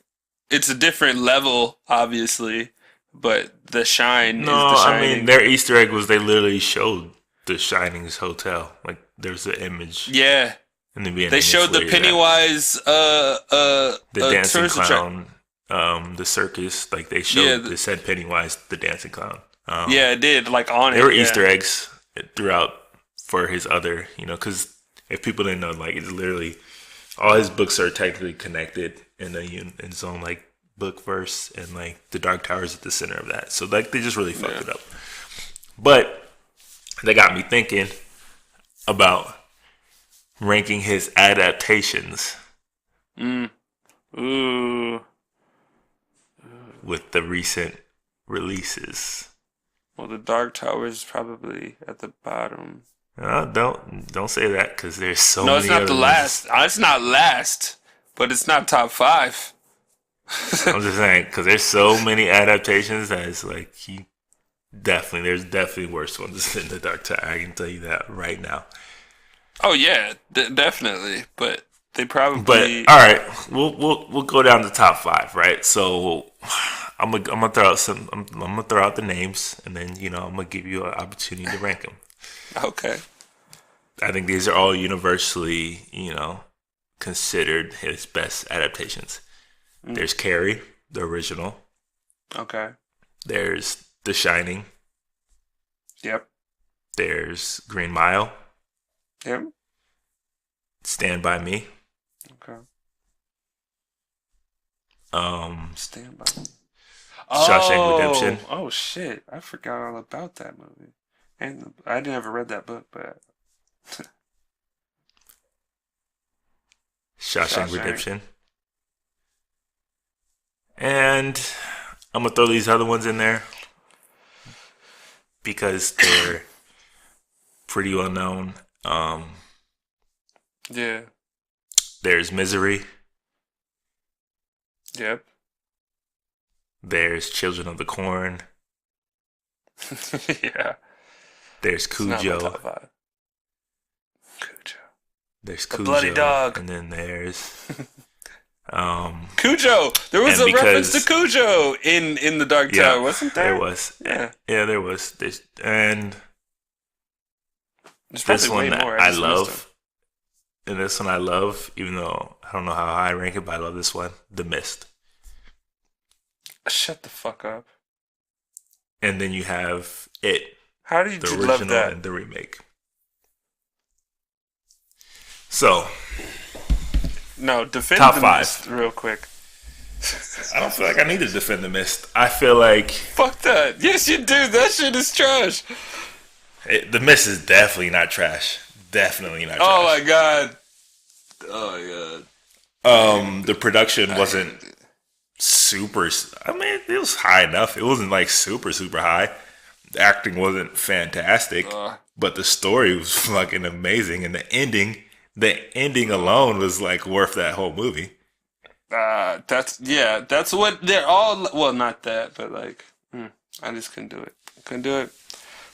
it's a different level, obviously, but the shine is the Shining. I mean, their Easter egg was they literally showed the Shining's hotel. Like, there's an image. Yeah. In the beginning, they showed the Pennywise, the dancing clown. The circus, like they showed, they said Pennywise, the dancing clown. It did, like on it. There were Easter eggs throughout for his other, you know, because if people didn't know, like it's literally all his books are technically connected in his own like book verse, and like the Dark Tower is at the center of that. So like they just really fucked it up. But they got me thinking about ranking his adaptations. Ooh. With the recent releases. Well, the Dark Tower is probably at the bottom. Don't say that because there's so many. No, it's not the last. It's not last, but it's not top 5. I'm just saying because there's so many adaptations that it's like there's definitely worse ones than the Dark Tower. I can tell you that right now. Oh yeah, definitely, but. They probably. But all right, we'll go down to top 5, right? So I'm gonna throw out I'm gonna throw out the names, and then you know I'm gonna give you an opportunity to rank them. Okay. I think these are all universally, you know, considered his best adaptations. There's Carrie, the original. Okay. There's The Shining. Yep. There's Green Mile. Yep. Stand By Me. Okay. Stand By Me. Shawshank Redemption. Oh shit! I forgot all about that movie, and I never read that book, but Shawshank Redemption. And I'm gonna throw these other ones in there because they're pretty well known. Yeah. There's Misery. Yep. There's Children of the Corn. Yeah. There's Cujo. Cujo. There's Cujo. The bloody dog. And then there's Cujo. There was a reference to Cujo in the Dark Tower, wasn't there? There was. Yeah. Yeah, there was. And there's this one one I love. And this one I love, even though I don't know how high I rank it, but I love this one. The Mist. Shut the fuck up. And then you have It. How did you love that? And the remake. So. No, defend top the 5. Mist real quick. I don't feel like I need to defend The Mist. I feel like... Fuck that. Yes, you do. That shit is trash. The Mist is definitely not trash. Definitely not trash. Oh my god. Oh my god. The production wasn't super. I mean, it was high enough. It wasn't like super high. The acting wasn't fantastic, Uh, but the story was fucking amazing, and the ending alone was like worth that whole movie. that's what they're all. Well, not that, but like, I just couldn't do it. Couldn't do it.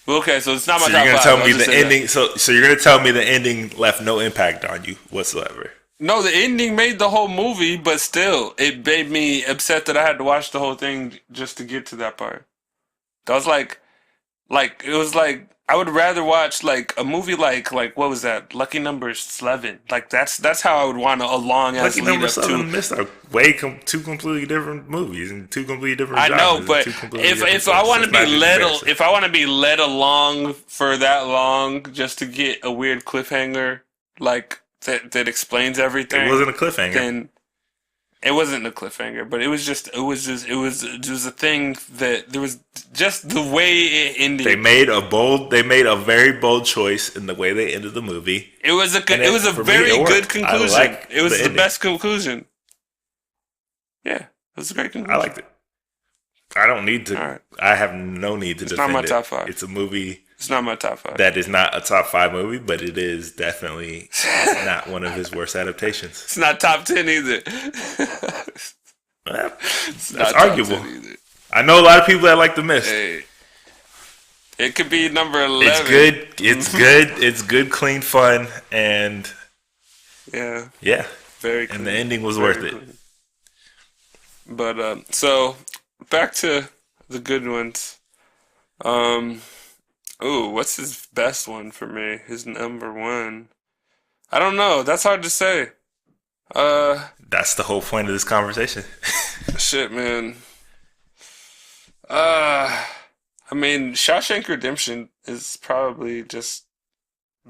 Well, okay, so it's not my So you're top gonna five. tell I'll me just the say ending? that. So you're gonna tell me the ending left no impact on you whatsoever? No, the ending made the whole movie, but still, it made me upset that I had to watch the whole thing just to get to that part. That was like it was like I would rather watch like a movie like what was that? Lucky Number 11. Like that's how I would want a long ass Lucky lead Number up to. Seven missed are two completely different movies and two completely different I know, genres and but two completely different if I things. want That's to be not even led comparison. if I want to be led along for that long just to get a weird cliffhanger like that explains It everything, wasn't a cliffhanger. then it wasn't a cliffhanger, but it was a thing that there was just the way it ended. They made a very bold choice in the way they ended the movie. It was a good, And it was a for me, very it good worked. I conclusion. like It was the the ending. best conclusion. Yeah, it was a great I conclusion. liked it. I don't need to. All right. I have no need to It's not defend my it. top five. It's a movie It's not my top five. that is not a top 5 movie, but it is definitely not one of his worst adaptations. It's not top 10 either. Well, It's that's not top arguable. 10 either. I know a lot of people that like The Mist. Hey, it could be number 11. It's good. It's good. It's good, clean fun, and Yeah, yeah. very clean. And the ending was Very worth it. clean. But so back to the good ones. What's his best one for me? His number one. I don't know. That's hard to say. That's the whole point of this conversation. Shit, man. I mean, Shawshank Redemption is probably just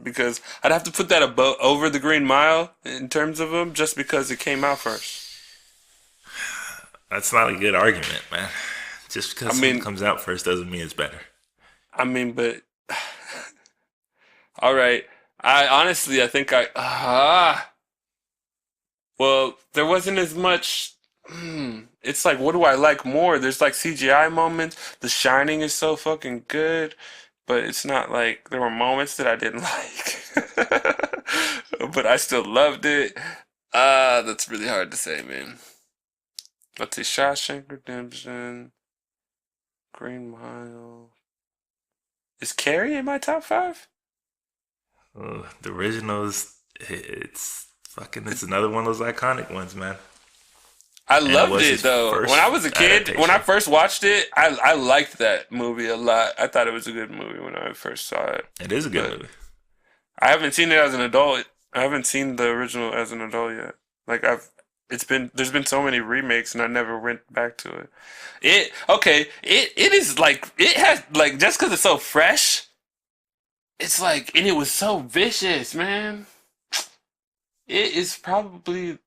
because I'd have to put that above over the Green Mile in terms of them, just because it came out first. That's not a good argument, man. Just because I mean- something comes out first doesn't mean it's better. I mean, but all right. I think well, there wasn't as much. It's like, what do I like more? There's like CGI moments. The Shining is so fucking good, but it's not like there were moments that I didn't like, but I still loved it. That's really hard to say, man. Let's see, Shawshank Redemption, Green Mile. Is Carrie in my top five? The originals, it's fucking. It's another one of those iconic ones, man. I And it loved was it his though. first When I was a kid, when I adaptation. first watched it, I liked that movie a lot. I thought it was a good movie when I first saw it. It is a good But movie. I haven't seen it as an adult. I haven't seen the original as an adult yet. Like there's been so many remakes and I never went back to it. It is like it has like just because it's so fresh, it's like and it was so vicious, man. It is probably.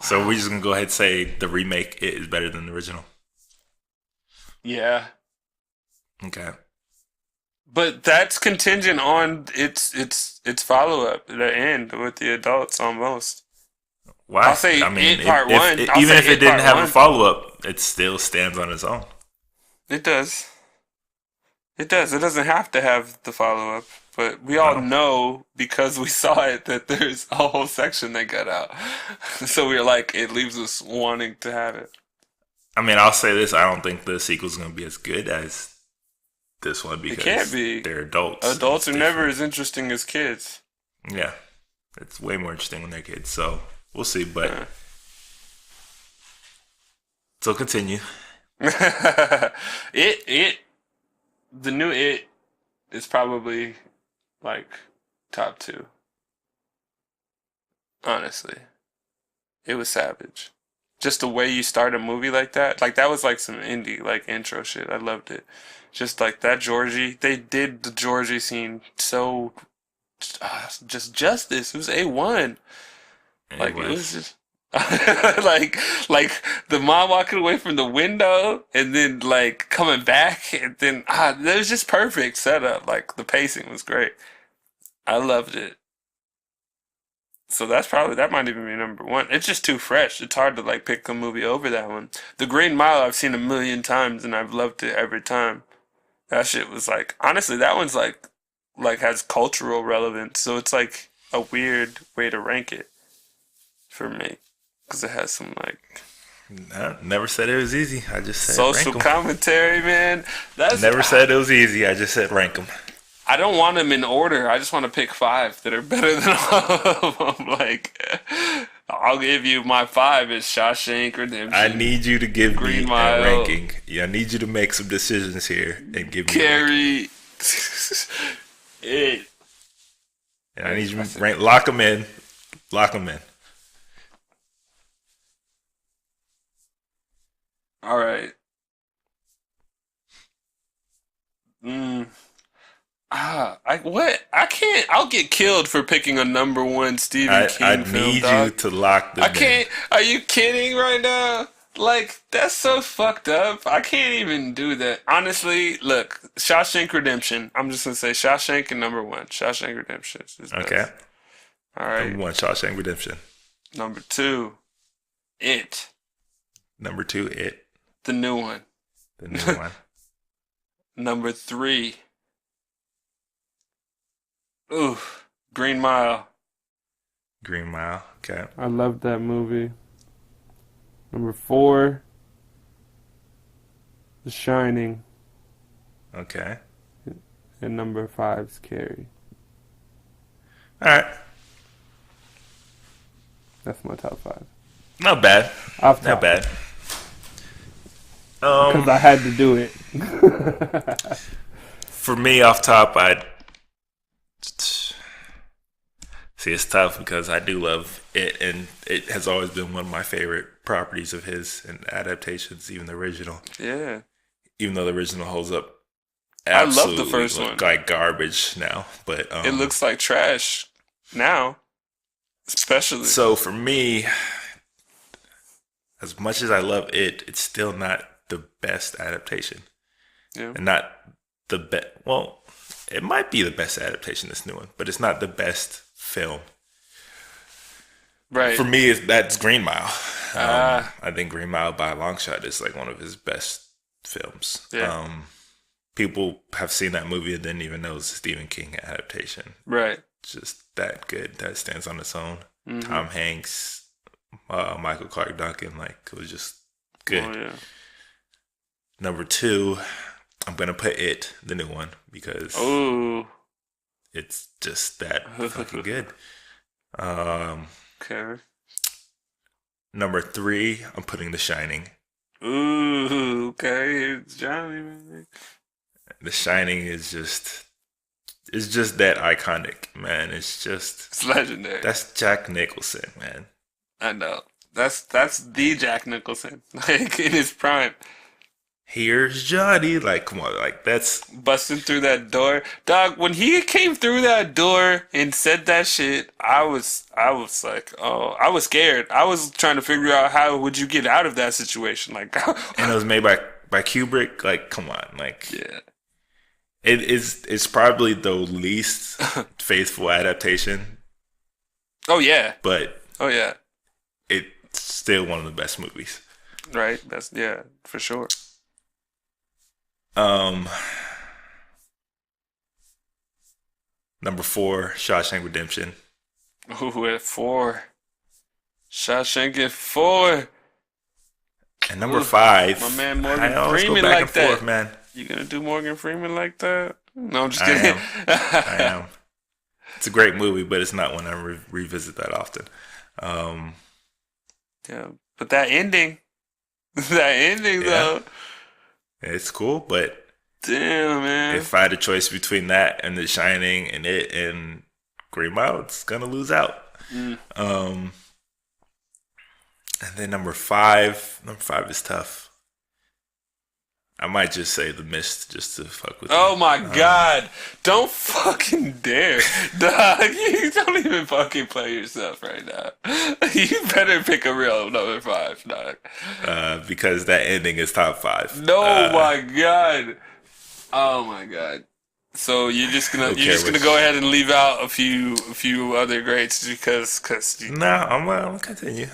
So we're just gonna go ahead and say the remake is better than the original. Yeah. Okay. But that's contingent on its follow up, the end with the adults almost. Why? I'll say It Part One. I'll even say if it It didn't Part have One. a follow up, it still stands on its own. It does. It does. It doesn't have to have the follow up, but we all No. know because we saw it that there's a whole section they cut out. So we're like, it leaves us wanting to have it. I mean, I'll say this: I don't think the sequel's gonna be as good as this one because can't be. they're adults. Adults are It's never different. as interesting as kids. Yeah, it's way more interesting when they're kids. So we'll see. But Yeah. so continue. The new It is probably like top two. Honestly, it was savage. Just the way you start a movie like that was like some indie like intro shit. I loved it. Just like that Georgie, they did the Georgie scene so just justice. It was A1. Like it was just like the mom walking away from the window and then like coming back and then that was just perfect setup. Like the pacing was great. I loved it. So that might even be number one. It's just too fresh. It's hard to like pick a movie over that one. The Green Mile I've seen a million times and I've loved it every time. That shit was like honestly that one's like has cultural relevance. So it's like a weird way to rank it for me because it has some like I never said it was easy. I just said social rank 'em. commentary, man. That's Never said it was easy. I just said rank them. I don't want them in order. I just want to pick five that are better than all of them. Like, I'll give you my five is Shawshank Redemption. I need you to give Green me Mile. a ranking. Yeah, I need you to make some decisions here and give me. Carrie. It. And I need you to rank. Lock them in. Lock them in. All right. I can't. I'll get killed for picking a number one Stephen King I film. need Dog. you to lock them I can't. in. Are you kidding right now? Like, that's so fucked up. I can't even do that. Honestly, look, Shawshank Redemption. I'm just gonna say Shawshank and number one. Shawshank Redemption is best. Okay. All right. Number one, Shawshank Redemption. Number two, It. Number two, It. The new one. The new one. Number three. Ooh, Green Mile. Green Mile. Okay. I love that movie. Number 4, The Shining, Okay. and number 5's Carrie. All right. That's my top 5. Not bad. Off Not top. bad. Because I had to do it. For me, off top, I'd see it's tough because I do love it, and it has always been one of my favorite properties of his and adaptations, even the original. Yeah. Even though the original holds up, I love the absolutely first look one. like garbage now, but It looks like trash now, especially. so for me. As much as I love it, it's still not the best adaptation. Yeah. And not the best. Well, it might be the best adaptation, this new one, but it's not the best film. Right. For me, that's Green Mile. Ah. I think Green Mile by a long shot is like one of his best films. Yeah. People have seen that movie and didn't even know it's a Stephen King adaptation. Right. It's just that good. That stands on its own. Mhm. Tom Hanks, Michael Clark Duncan, like it was just good. Oh, yeah. Number 2, I'm gonna put It, the new one, because Ooh. it's just that fucking good. Okay. Number 3, I'm putting The Shining. Ooh. Okay. It's Johnny, man. The Shining is just, it's just that iconic, man. It's just, It's legendary. that's Jack Nicholson, man. I know. That's the Jack Nicholson, like in his prime, Here's Johnny, like come on, like that's busting through that door, dog. When he came through that door and said that shit, I was like, oh, I was scared. I was trying to figure out how would you get out of that situation, like, and it was made by Kubrick. Like come on, like yeah, it's probably the least faithful adaptation, oh yeah, but oh yeah, it's still one of the best movies. right. That's yeah, for sure. Number 4, Shawshank Redemption. Ooh, at 4, Shawshank at 4. And number Ooh, 5, my man Morgan I always Freeman go back like and forth, that. man. You gonna do Morgan Freeman like that? No, I'm just I kidding. I am. It's a great movie, but it's not one I revisit that often. Yeah, but that ending, though, It's cool, but damn man. if I had a choice between that and The Shining and It and Green Mile, it's gonna lose out. And then number 5 is tough. I might just say The Mist just to fuck with Oh you. my god! Don't fucking dare, dog. You don't even fucking play yourself right now. You better pick a real number 5, dog. Because that ending is top 5. No, my god. Oh my god. So Don't you're care just gonna which. go ahead and leave out a few other greats because No, I'm gonna continue.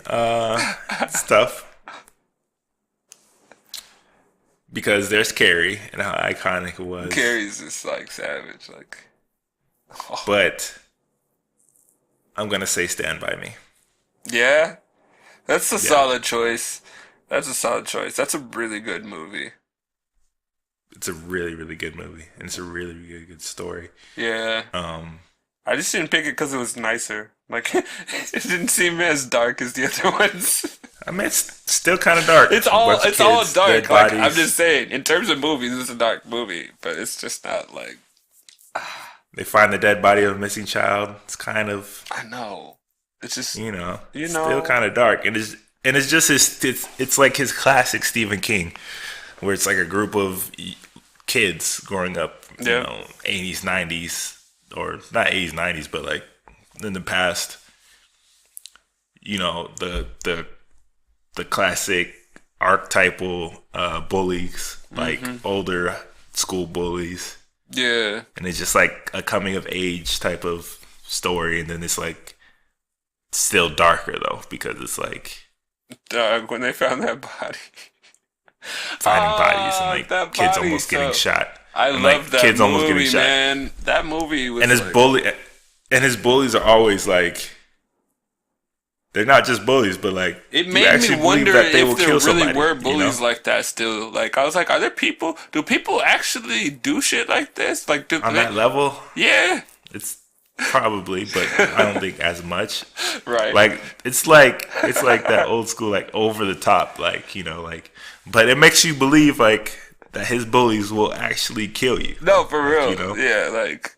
It's tough because there's Carrie and how iconic it was, Carrie's just like savage. Like, oh, but I'm gonna say Stand By Me. yeah, that's a Yeah, solid choice. That's a solid choice. That's a really good movie. it's a really, really good movie, and it's a really, really good story. Yeah, Um, I just didn't pick it because it was nicer. Like, it didn't seem as dark as the other ones. I mean, it's still kind of dark. It's A bunch of it's all kids, dark. dead Like, I'm bodies. just saying, in terms of movies, it's a dark movie, but it's just not like They find the dead body of a missing child. It's kind of, I know. It's just you still know, kind of dark, and it's just it's like his classic Stephen King, where it's like a group of kids growing up, yeah, 80s, 90s, or not 80s, 90s, but like in the past, the classic archetypal bullies, like older school bullies, yeah. and it's just like a coming of age type of story, and then it's like still darker though because it's like Dog, when they found that body. finding bodies and like That kids body, almost getting shot. I And, love like, that kids almost getting movie, shot. man. That movie was And his like, bullies are always like they're not just bullies, but like it you made actually me believe wonder that they will if there kill really somebody. were You bullies know? like that still. Like, I was like, do people actually do shit like this? Like, On that level, yeah, it's probably, but I don't think as much. right. Like it's like that old school, like over the top, like like. But it makes you believe like that his bullies will actually kill you. No, for real. Yeah, Like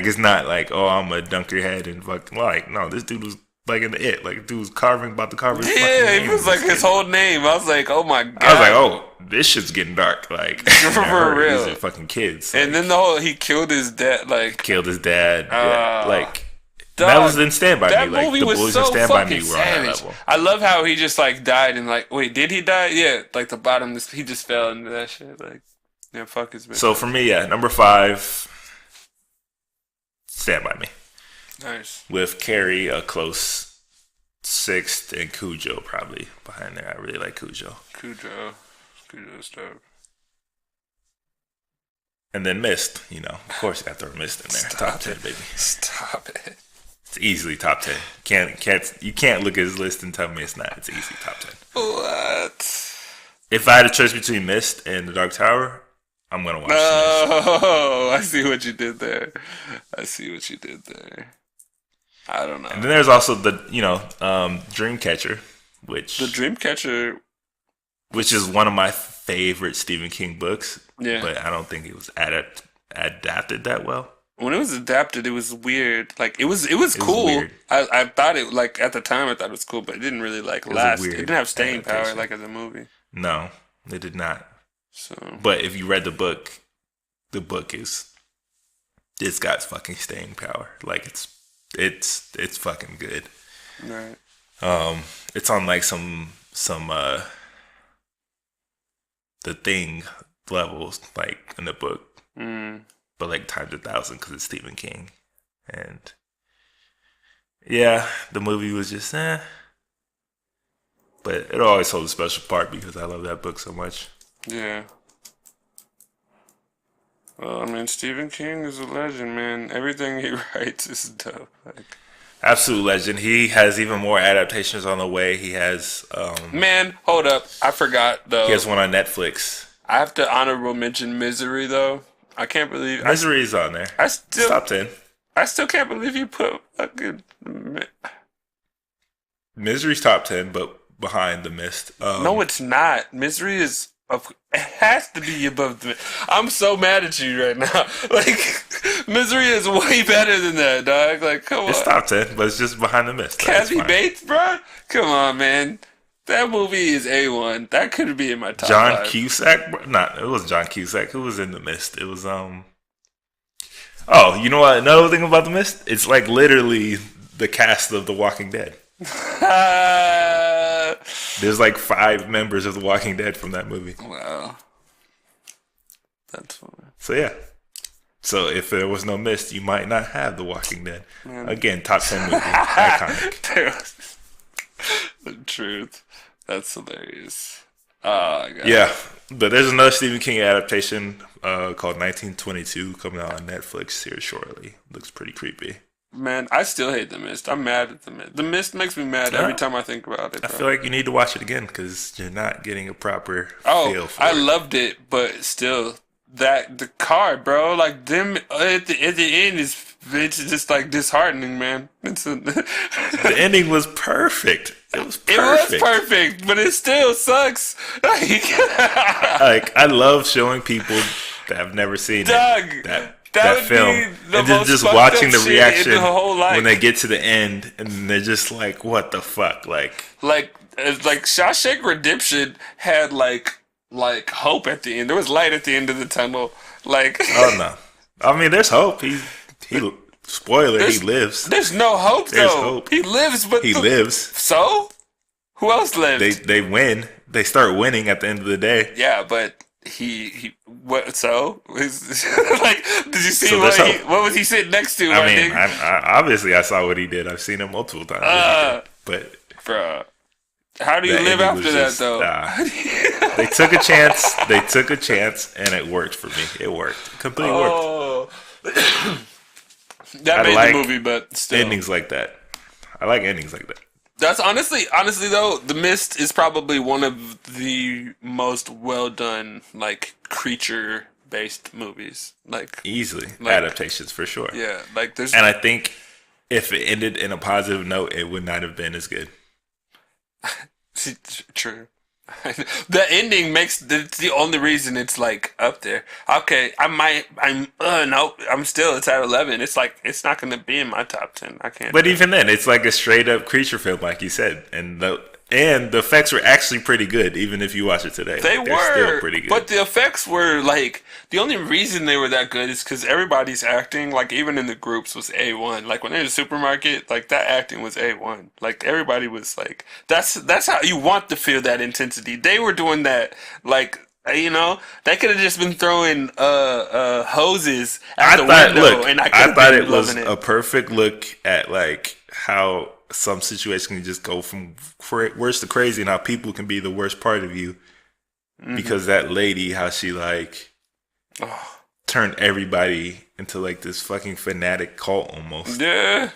it's not like, oh, I'm gonna dunk your head and fuck. Like no, this dude was like in the It. Like dude was about to carve his fucking yeah, name it was in like this his kid. whole name. I was like, oh my god. I was like, oh, this shit's getting dark. Like For real. These are fucking kids. And then he killed his dad. Like, killed his dad. Yeah, like dog, that was in Stand By that Me. Like movie the was bullies so in Stand By fucking Me were on that savage. level. I love how he just like died and like, wait, did he die? Yeah, like the bottom, he just fell into that shit. Like, yeah, fuck his bitch. So for me, yeah, number 5, Stand By Me. Nice. With Carrie a close 6th and Cujo probably behind there. I really like Cujo. Cujo's dope. And then Mist, of course you got to throw Mist in there. Top 10, baby. Stop it. It's easily top 10. You can't look at his list and tell me it's not. It's easy top 10. What? If I had a choice between Mist and The Dark Tower, I'm gonna watch Mist. Oh, I see what you did there. I don't know. And then there's also the Dreamcatcher, which The Dreamcatcher. which is one of my favorite Stephen King books. Yeah. But I don't think it was adapted that well. When it was adapted, it was weird. Like it was cool. weird. I thought it like at the time I thought it was cool, but it didn't really like was a last. It weird didn't have staying power adaptation. like as a movie. No, they did not. So But if you read the book it's got fucking staying power. Like it's fucking good. right. It's on like some the Thing levels like in the book, but like times 1,000 because it's Stephen King, and yeah, the movie was just but it always holds a special part because I love that book so much. Yeah. Well, I mean, Stephen King is a legend, man. Everything he writes is dope. Like, Absolute legend. He has even more adaptations on the way. He has man, hold up. I forgot though. he has one on Netflix. I have to honorable mention Misery though. I can't believe Misery is on there. I It's still top 10. I still can't believe you put fucking. Misery's top 10, but behind The Mist. No, it's not. Misery is. It has to be above the. I'm so mad at you right now. Like, Misery is way better than that, dog. Like, come it's on. top 10, but it's just behind The Mist. Like, it's Kathy fine. Bates, bro. Come on, man. That movie is A1. That could be in my top John 5. Cusack? It wasn't John Cusack. Who was in The Mist? It was Oh, you know what? Another thing about The Mist? It's like literally the cast of The Walking Dead. There's like 5 members of The Walking Dead from that movie. Wow. That's funny. So yeah, So if there was no Mist, you might not have The Walking Dead. Man. Again, top 10 movie, iconic. The truth. That's hilarious. Oh, God. Yeah, but there's another Stephen King adaptation called 1922 coming out on Netflix here shortly. Looks pretty creepy. Man, I still hate The Mist. I'm mad at The Mist. The Mist makes me mad every time I think about it, bro. I feel like you need to watch it again because you're not getting a proper feel for it. I loved it, but still, the car, bro, like them at the end it's just like disheartening, man. The ending was perfect. It was perfect. It was perfect, but it still sucks. Like I love showing people that have never seen that film, and just watching the reaction when they get to the end, and they're just like, "What the fuck?" Like Shawshank Redemption had like hope at the end. There was light at the end of the tunnel. Like, oh no, I mean, there's hope. He spoiler, he lives. There's no hope though. There's hope. He lives, but he lives. So, who else lived? They win. They start winning at the end of the day. Yeah, but he what? So like, did you see what was he sitting next to? I mean, I obviously I saw what he did. I've seen him multiple times. But bruh, how do you live after that though? They took a chance. They took a chance, and it worked for me. It worked. Completely worked. That made the movie, but still endings like that. I like endings like that. That's honestly though, The Mist is probably one of the most well done like creature based movies. Like easily adaptations for sure. Yeah, like there's and I think if it ended in a positive note, it would not have been as good. True. The ending makes that's the only reason it's like up there. Okay, I'm still it's at 11. It's like it's not gonna be in my top 10. I can't. But even then, it's like a straight up creature film, like you said, and the effects were actually pretty good, even if you watch it today. They're still pretty good. But the effects were like the only reason they were that good is because everybody's acting, like even in the groups, was A1. Like when they're in the supermarket, like that acting was A1. Like everybody was like, that's how you want to feel that intensity. They were doing that like. You know, they could have just been throwing hoses out the window, and I thought it was a perfect look at like how some situations can just go from worse to crazy, and how people can be the worst part of you because that lady, how she like turned everybody into like this fucking fanatic cult almost. Yeah,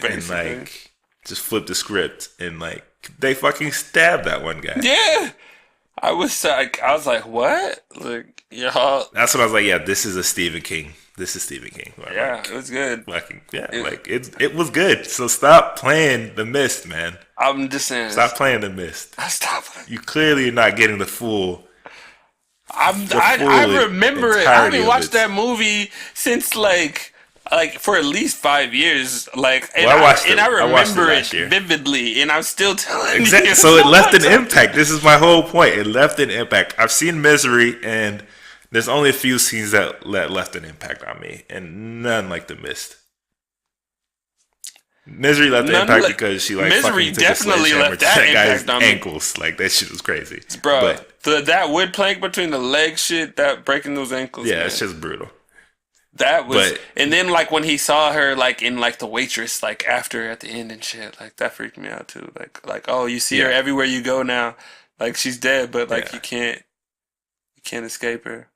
basically. And like just flipped the script and like they fucking stabbed that one guy. Yeah. I was like, what? Like, yeah. That's when I was like, yeah, this is a Stephen King. This is Stephen King. Yeah, it was good. It was good. So stop playing The Mist, man. I'm just saying. Stop playing The Mist. Stop. You clearly are not getting the full. I remember it. I haven't watched that movie since like for at least 5 years, I remember it vividly, and I'm still telling you. So it left an impact. This is my whole point. It left an impact. I've seen Misery, and there's only a few scenes that left an impact on me, and none like The Mist. Misery left an impact because she Misery fucking definitely left that impact on me. Ankles. Like that shit was crazy, bro. That wood plank between the leg shit, that breaking those ankles. Yeah, man. it's just brutal. That was, and then like when he saw her like in like the waitress like after at the end and shit, like that freaked me out too. Like oh, you see her everywhere you go now, like she's dead, but like you can't escape her.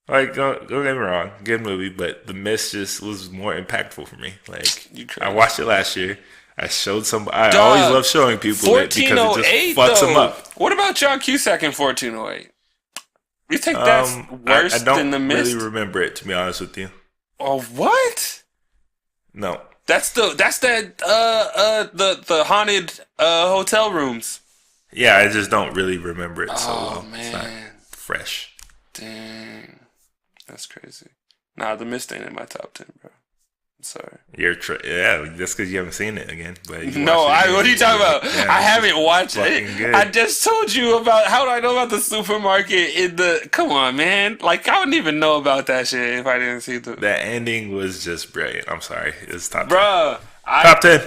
Like don't get me wrong, good movie, but The Mist just was more impactful for me. Like I watched it last year. I showed somebody. I always love showing people it because it just fucks them up. What about John Cusack in 1408? You think that's worse than The Mist? I don't really remember it, to be honest with you. Oh, what? No. That's the haunted hotel rooms. Yeah, I just don't really remember it so well. Man. It's not fresh. Dang. That's crazy. Nah, The Mist ain't in my top 10, bro. Sorry. That's because you haven't seen it again. But what are you talking about? Yeah, I haven't watched it. Good. I just told you about how do I know about the supermarket in the. Come on, man! Like I wouldn't even know about that shit if I didn't see the. That ending was just brilliant. I'm sorry, it's top 10. Bruh, top 10.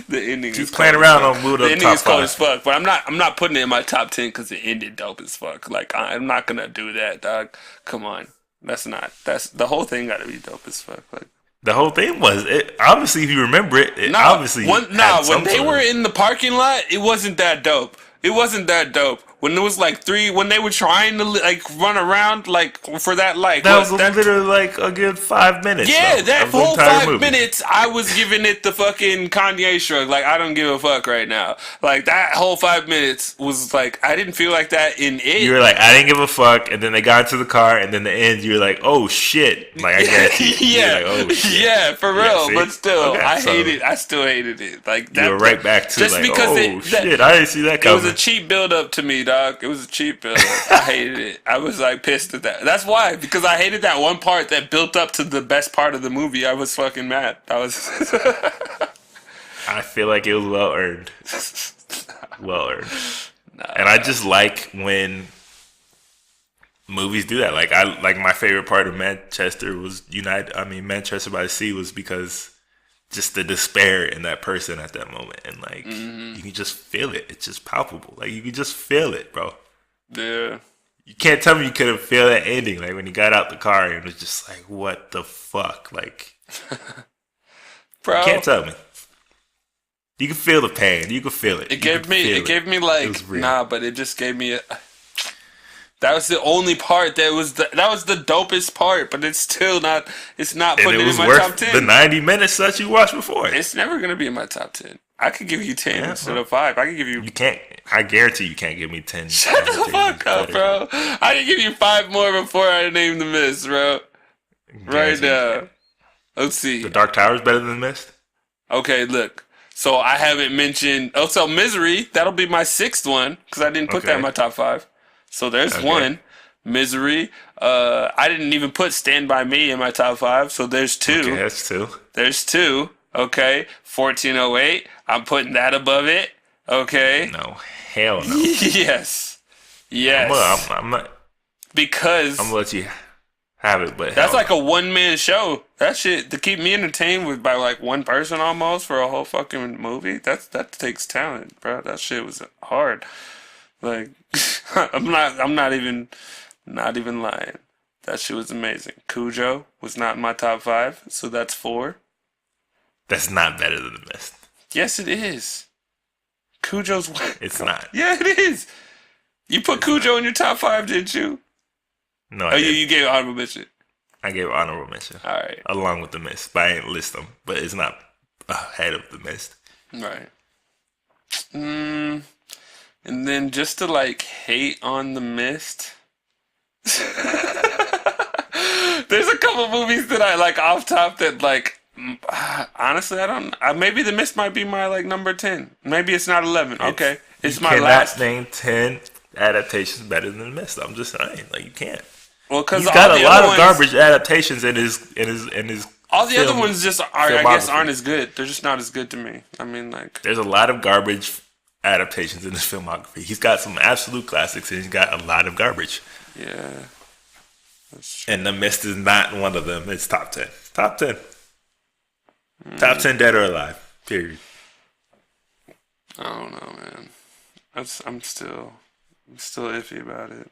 The ending Keep is playing cold around as fuck. on Build The Up ending Top is cold 5. as fuck, but I'm not putting it in my top 10 because it ended dope as fuck. Like I'm not gonna do that, dog. Come on, that's the whole thing got to be dope as fuck. Like The whole thing was it. Obviously, if you remember it, it obviously had some when they sort were of- in the parking lot, it wasn't that dope. It wasn't that dope. When there was like when they were trying to like run around like for that like That was literally like a good 5 minutes. yeah, though, that of the whole entire 5 movie. minutes, I was giving it the fucking Kanye shrug. Like, I don't give a fuck right now. Like, that whole 5 minutes was like, I didn't feel like that in it. You were like, I didn't give a fuck, and then they got into the car, and then the end, you were like, oh shit. Like, I get you. Yeah, You're like, oh shit. yeah, for real. see? But still, Okay, I so hated. I still hated it. Like that. You were right back to just like, because oh shit, I didn't see that it coming. was a cheap build up to me, dog. It was a cheap build up. I hated it. I was like pissed at that. That's why, because I hated that one part that built up to the best part of the movie. I was fucking mad. I was. I feel like it was well earned. Well earned. And I just like when movies do that. Like my favorite part of Manchester Manchester by the Sea was because just the despair in that person at that moment, and like you can just feel it. It's just palpable. Like you can just feel it, bro. Yeah. You can't tell me you couldn't feel that ending. Like when he got out the car and it was just like, what the fuck? Like, bro, you can't tell me. You can feel the pain. You can feel it. It gave me like but it just gave me that was the only part that was the dopest part, but it's still not. It's not putting it in my top 10. The 90 minutes that you watched before. It's never gonna be in my top 10. I could give you 10 instead of 5. I could give you. You can't. I guarantee you can't give me 10. Shut the fuck up, bro. I can give you 5 more before I name the Mist, bro. Right now. Let's see. The Dark Tower is better than the Mist? Okay, look. So I haven't mentioned. Oh, so Misery. That'll be my 6th one because I didn't put that in my top 5. So there's one. Misery. I didn't even put Stand By Me in my top 5. So there's 2. Okay, that's 2. There's 2. Okay. 1408. I'm putting that above it. Okay. No. Hell no. Yes. Yes. I'm not. Because I'm gonna let you have it, but that's like a one-man show. That shit to keep me entertained with by like one person almost for a whole fucking movie. That takes talent, bro. That shit was hard. Like I'm not even lying. That shit was amazing. Cujo was not in my top 5, so that's 4. That's not better than the Mist. Yes, it is. Cujo's. It's not. Yeah, it is. You put Cujo in your top 5, didn't you? No, I didn't. You gave honorable mention. I gave honorable mention. All right. Along with the Mist, but I didn't list them. But it's not ahead of the Mist. Right. And then just to like hate on the Mist. There's a couple movies that I like off top that like honestly I don't. Maybe the Mist might be my like number 10. Maybe it's not 11. Okay, it's my last. You cannot name 10 adaptations better than the Mist. I'm just saying, like you can't. Well, because he's got a lot of garbage adaptations in his. All the other ones just I guess aren't as good. They're just not as good to me. I mean, like there's a lot of garbage adaptations in his filmography. He's got some absolute classics, and he's got a lot of garbage. Yeah, that's true. And The Mist is not one of them. It's top 10. Top 10. Top 10 dead or alive. Period. I don't know, man. I'm still iffy about it.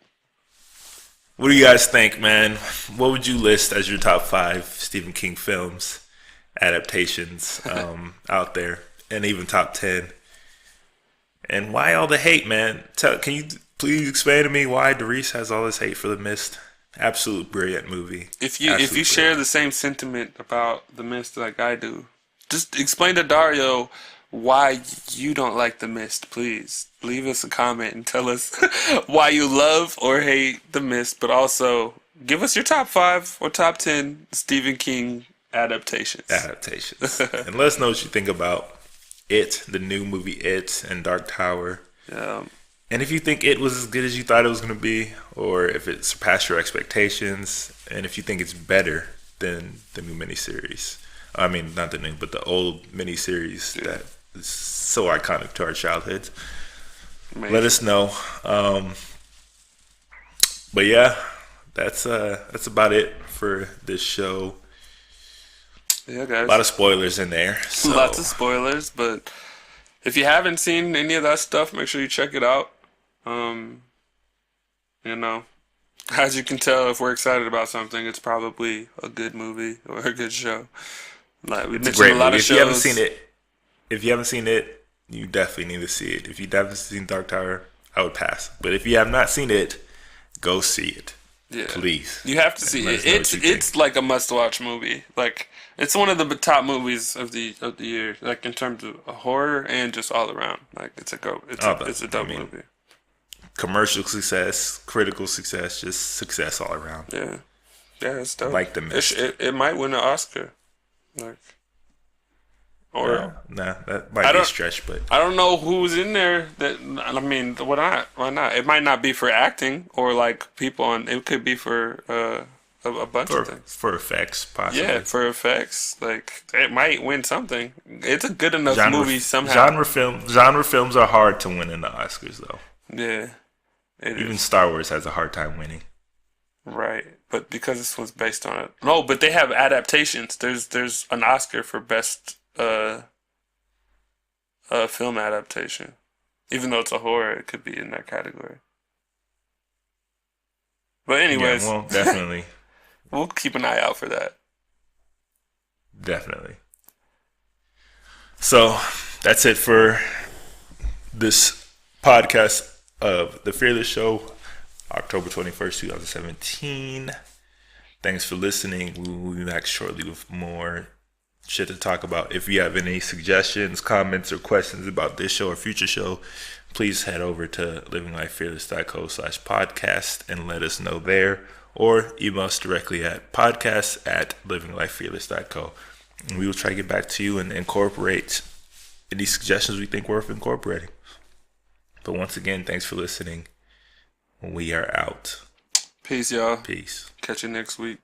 What do you guys think, man? What would you list as your top 5 Stephen King films, adaptations out there, and even top 10? And why all the hate, man? Can you please explain to me why Darius has all this hate for The Mist? Absolute brilliant movie. If you share the same sentiment about The Mist like I do, just explain to Dario why you don't like The Mist, please. Leave us a comment and tell us why you love or hate The Mist, but also give us your top 5 or top 10 Stephen King adaptations. And let us know what you think about It, the new movie It, and Dark Tower. Yeah. And if you think It was as good as you thought it was going to be, or if it surpassed your expectations, and if you think it's better than the new miniseries. I mean, not the new, but the old miniseries that is so iconic to our childhoods. Amazing. Let us know. But yeah, that's about it for this show. Yeah, guys. A lot of spoilers in there. So. Lots of spoilers, but if you haven't seen any of that stuff, make sure you check it out. You know, as you can tell, if we're excited about something, it's probably a good movie or a good show. Like we mentioned a lot of shows. If you haven't seen it, you definitely need to see it. If you haven't seen Dark Tower, I would pass. But if you have not seen it, go see it. Yeah, please. You have to see it. It's like a must-watch movie. Like it's one of the top movies of the year. Like in terms of horror and just all around. Like it's a dope movie. Commercial success, critical success, just success all around. Yeah, it's dope. Like The Mist. It might win an Oscar. Like. Or that might be a stretch, but I don't know who's in there. Why not? Why not? It might not be for acting or like people on. It could be for a bunch of things. For effects, possibly. Yeah, for effects. Like it might win something. It's a good enough movie somehow. Genre films are hard to win in the Oscars, though. Yeah, even Star Wars has a hard time winning. Right, but because this one's based on it. No, but they have adaptations. There's an Oscar for best. Film adaptation. Even though it's a horror, it could be in that category. But anyways, yeah, well, definitely. We'll keep an eye out for that. Definitely. So that's it for this podcast of The Fearless Show, October 21st, 2017. Thanks for listening. We will be back shortly with more shit to talk about. If you have any suggestions, comments, or questions about this show or future show, please head over to livinglifefearless.co/podcast and let us know there, or email us directly at podcast@livinglifefearless.co, and we will try to get back to you and incorporate any suggestions we think worth incorporating. But once again, thanks for listening. We are out. Peace, y'all. Peace. Catch you next week.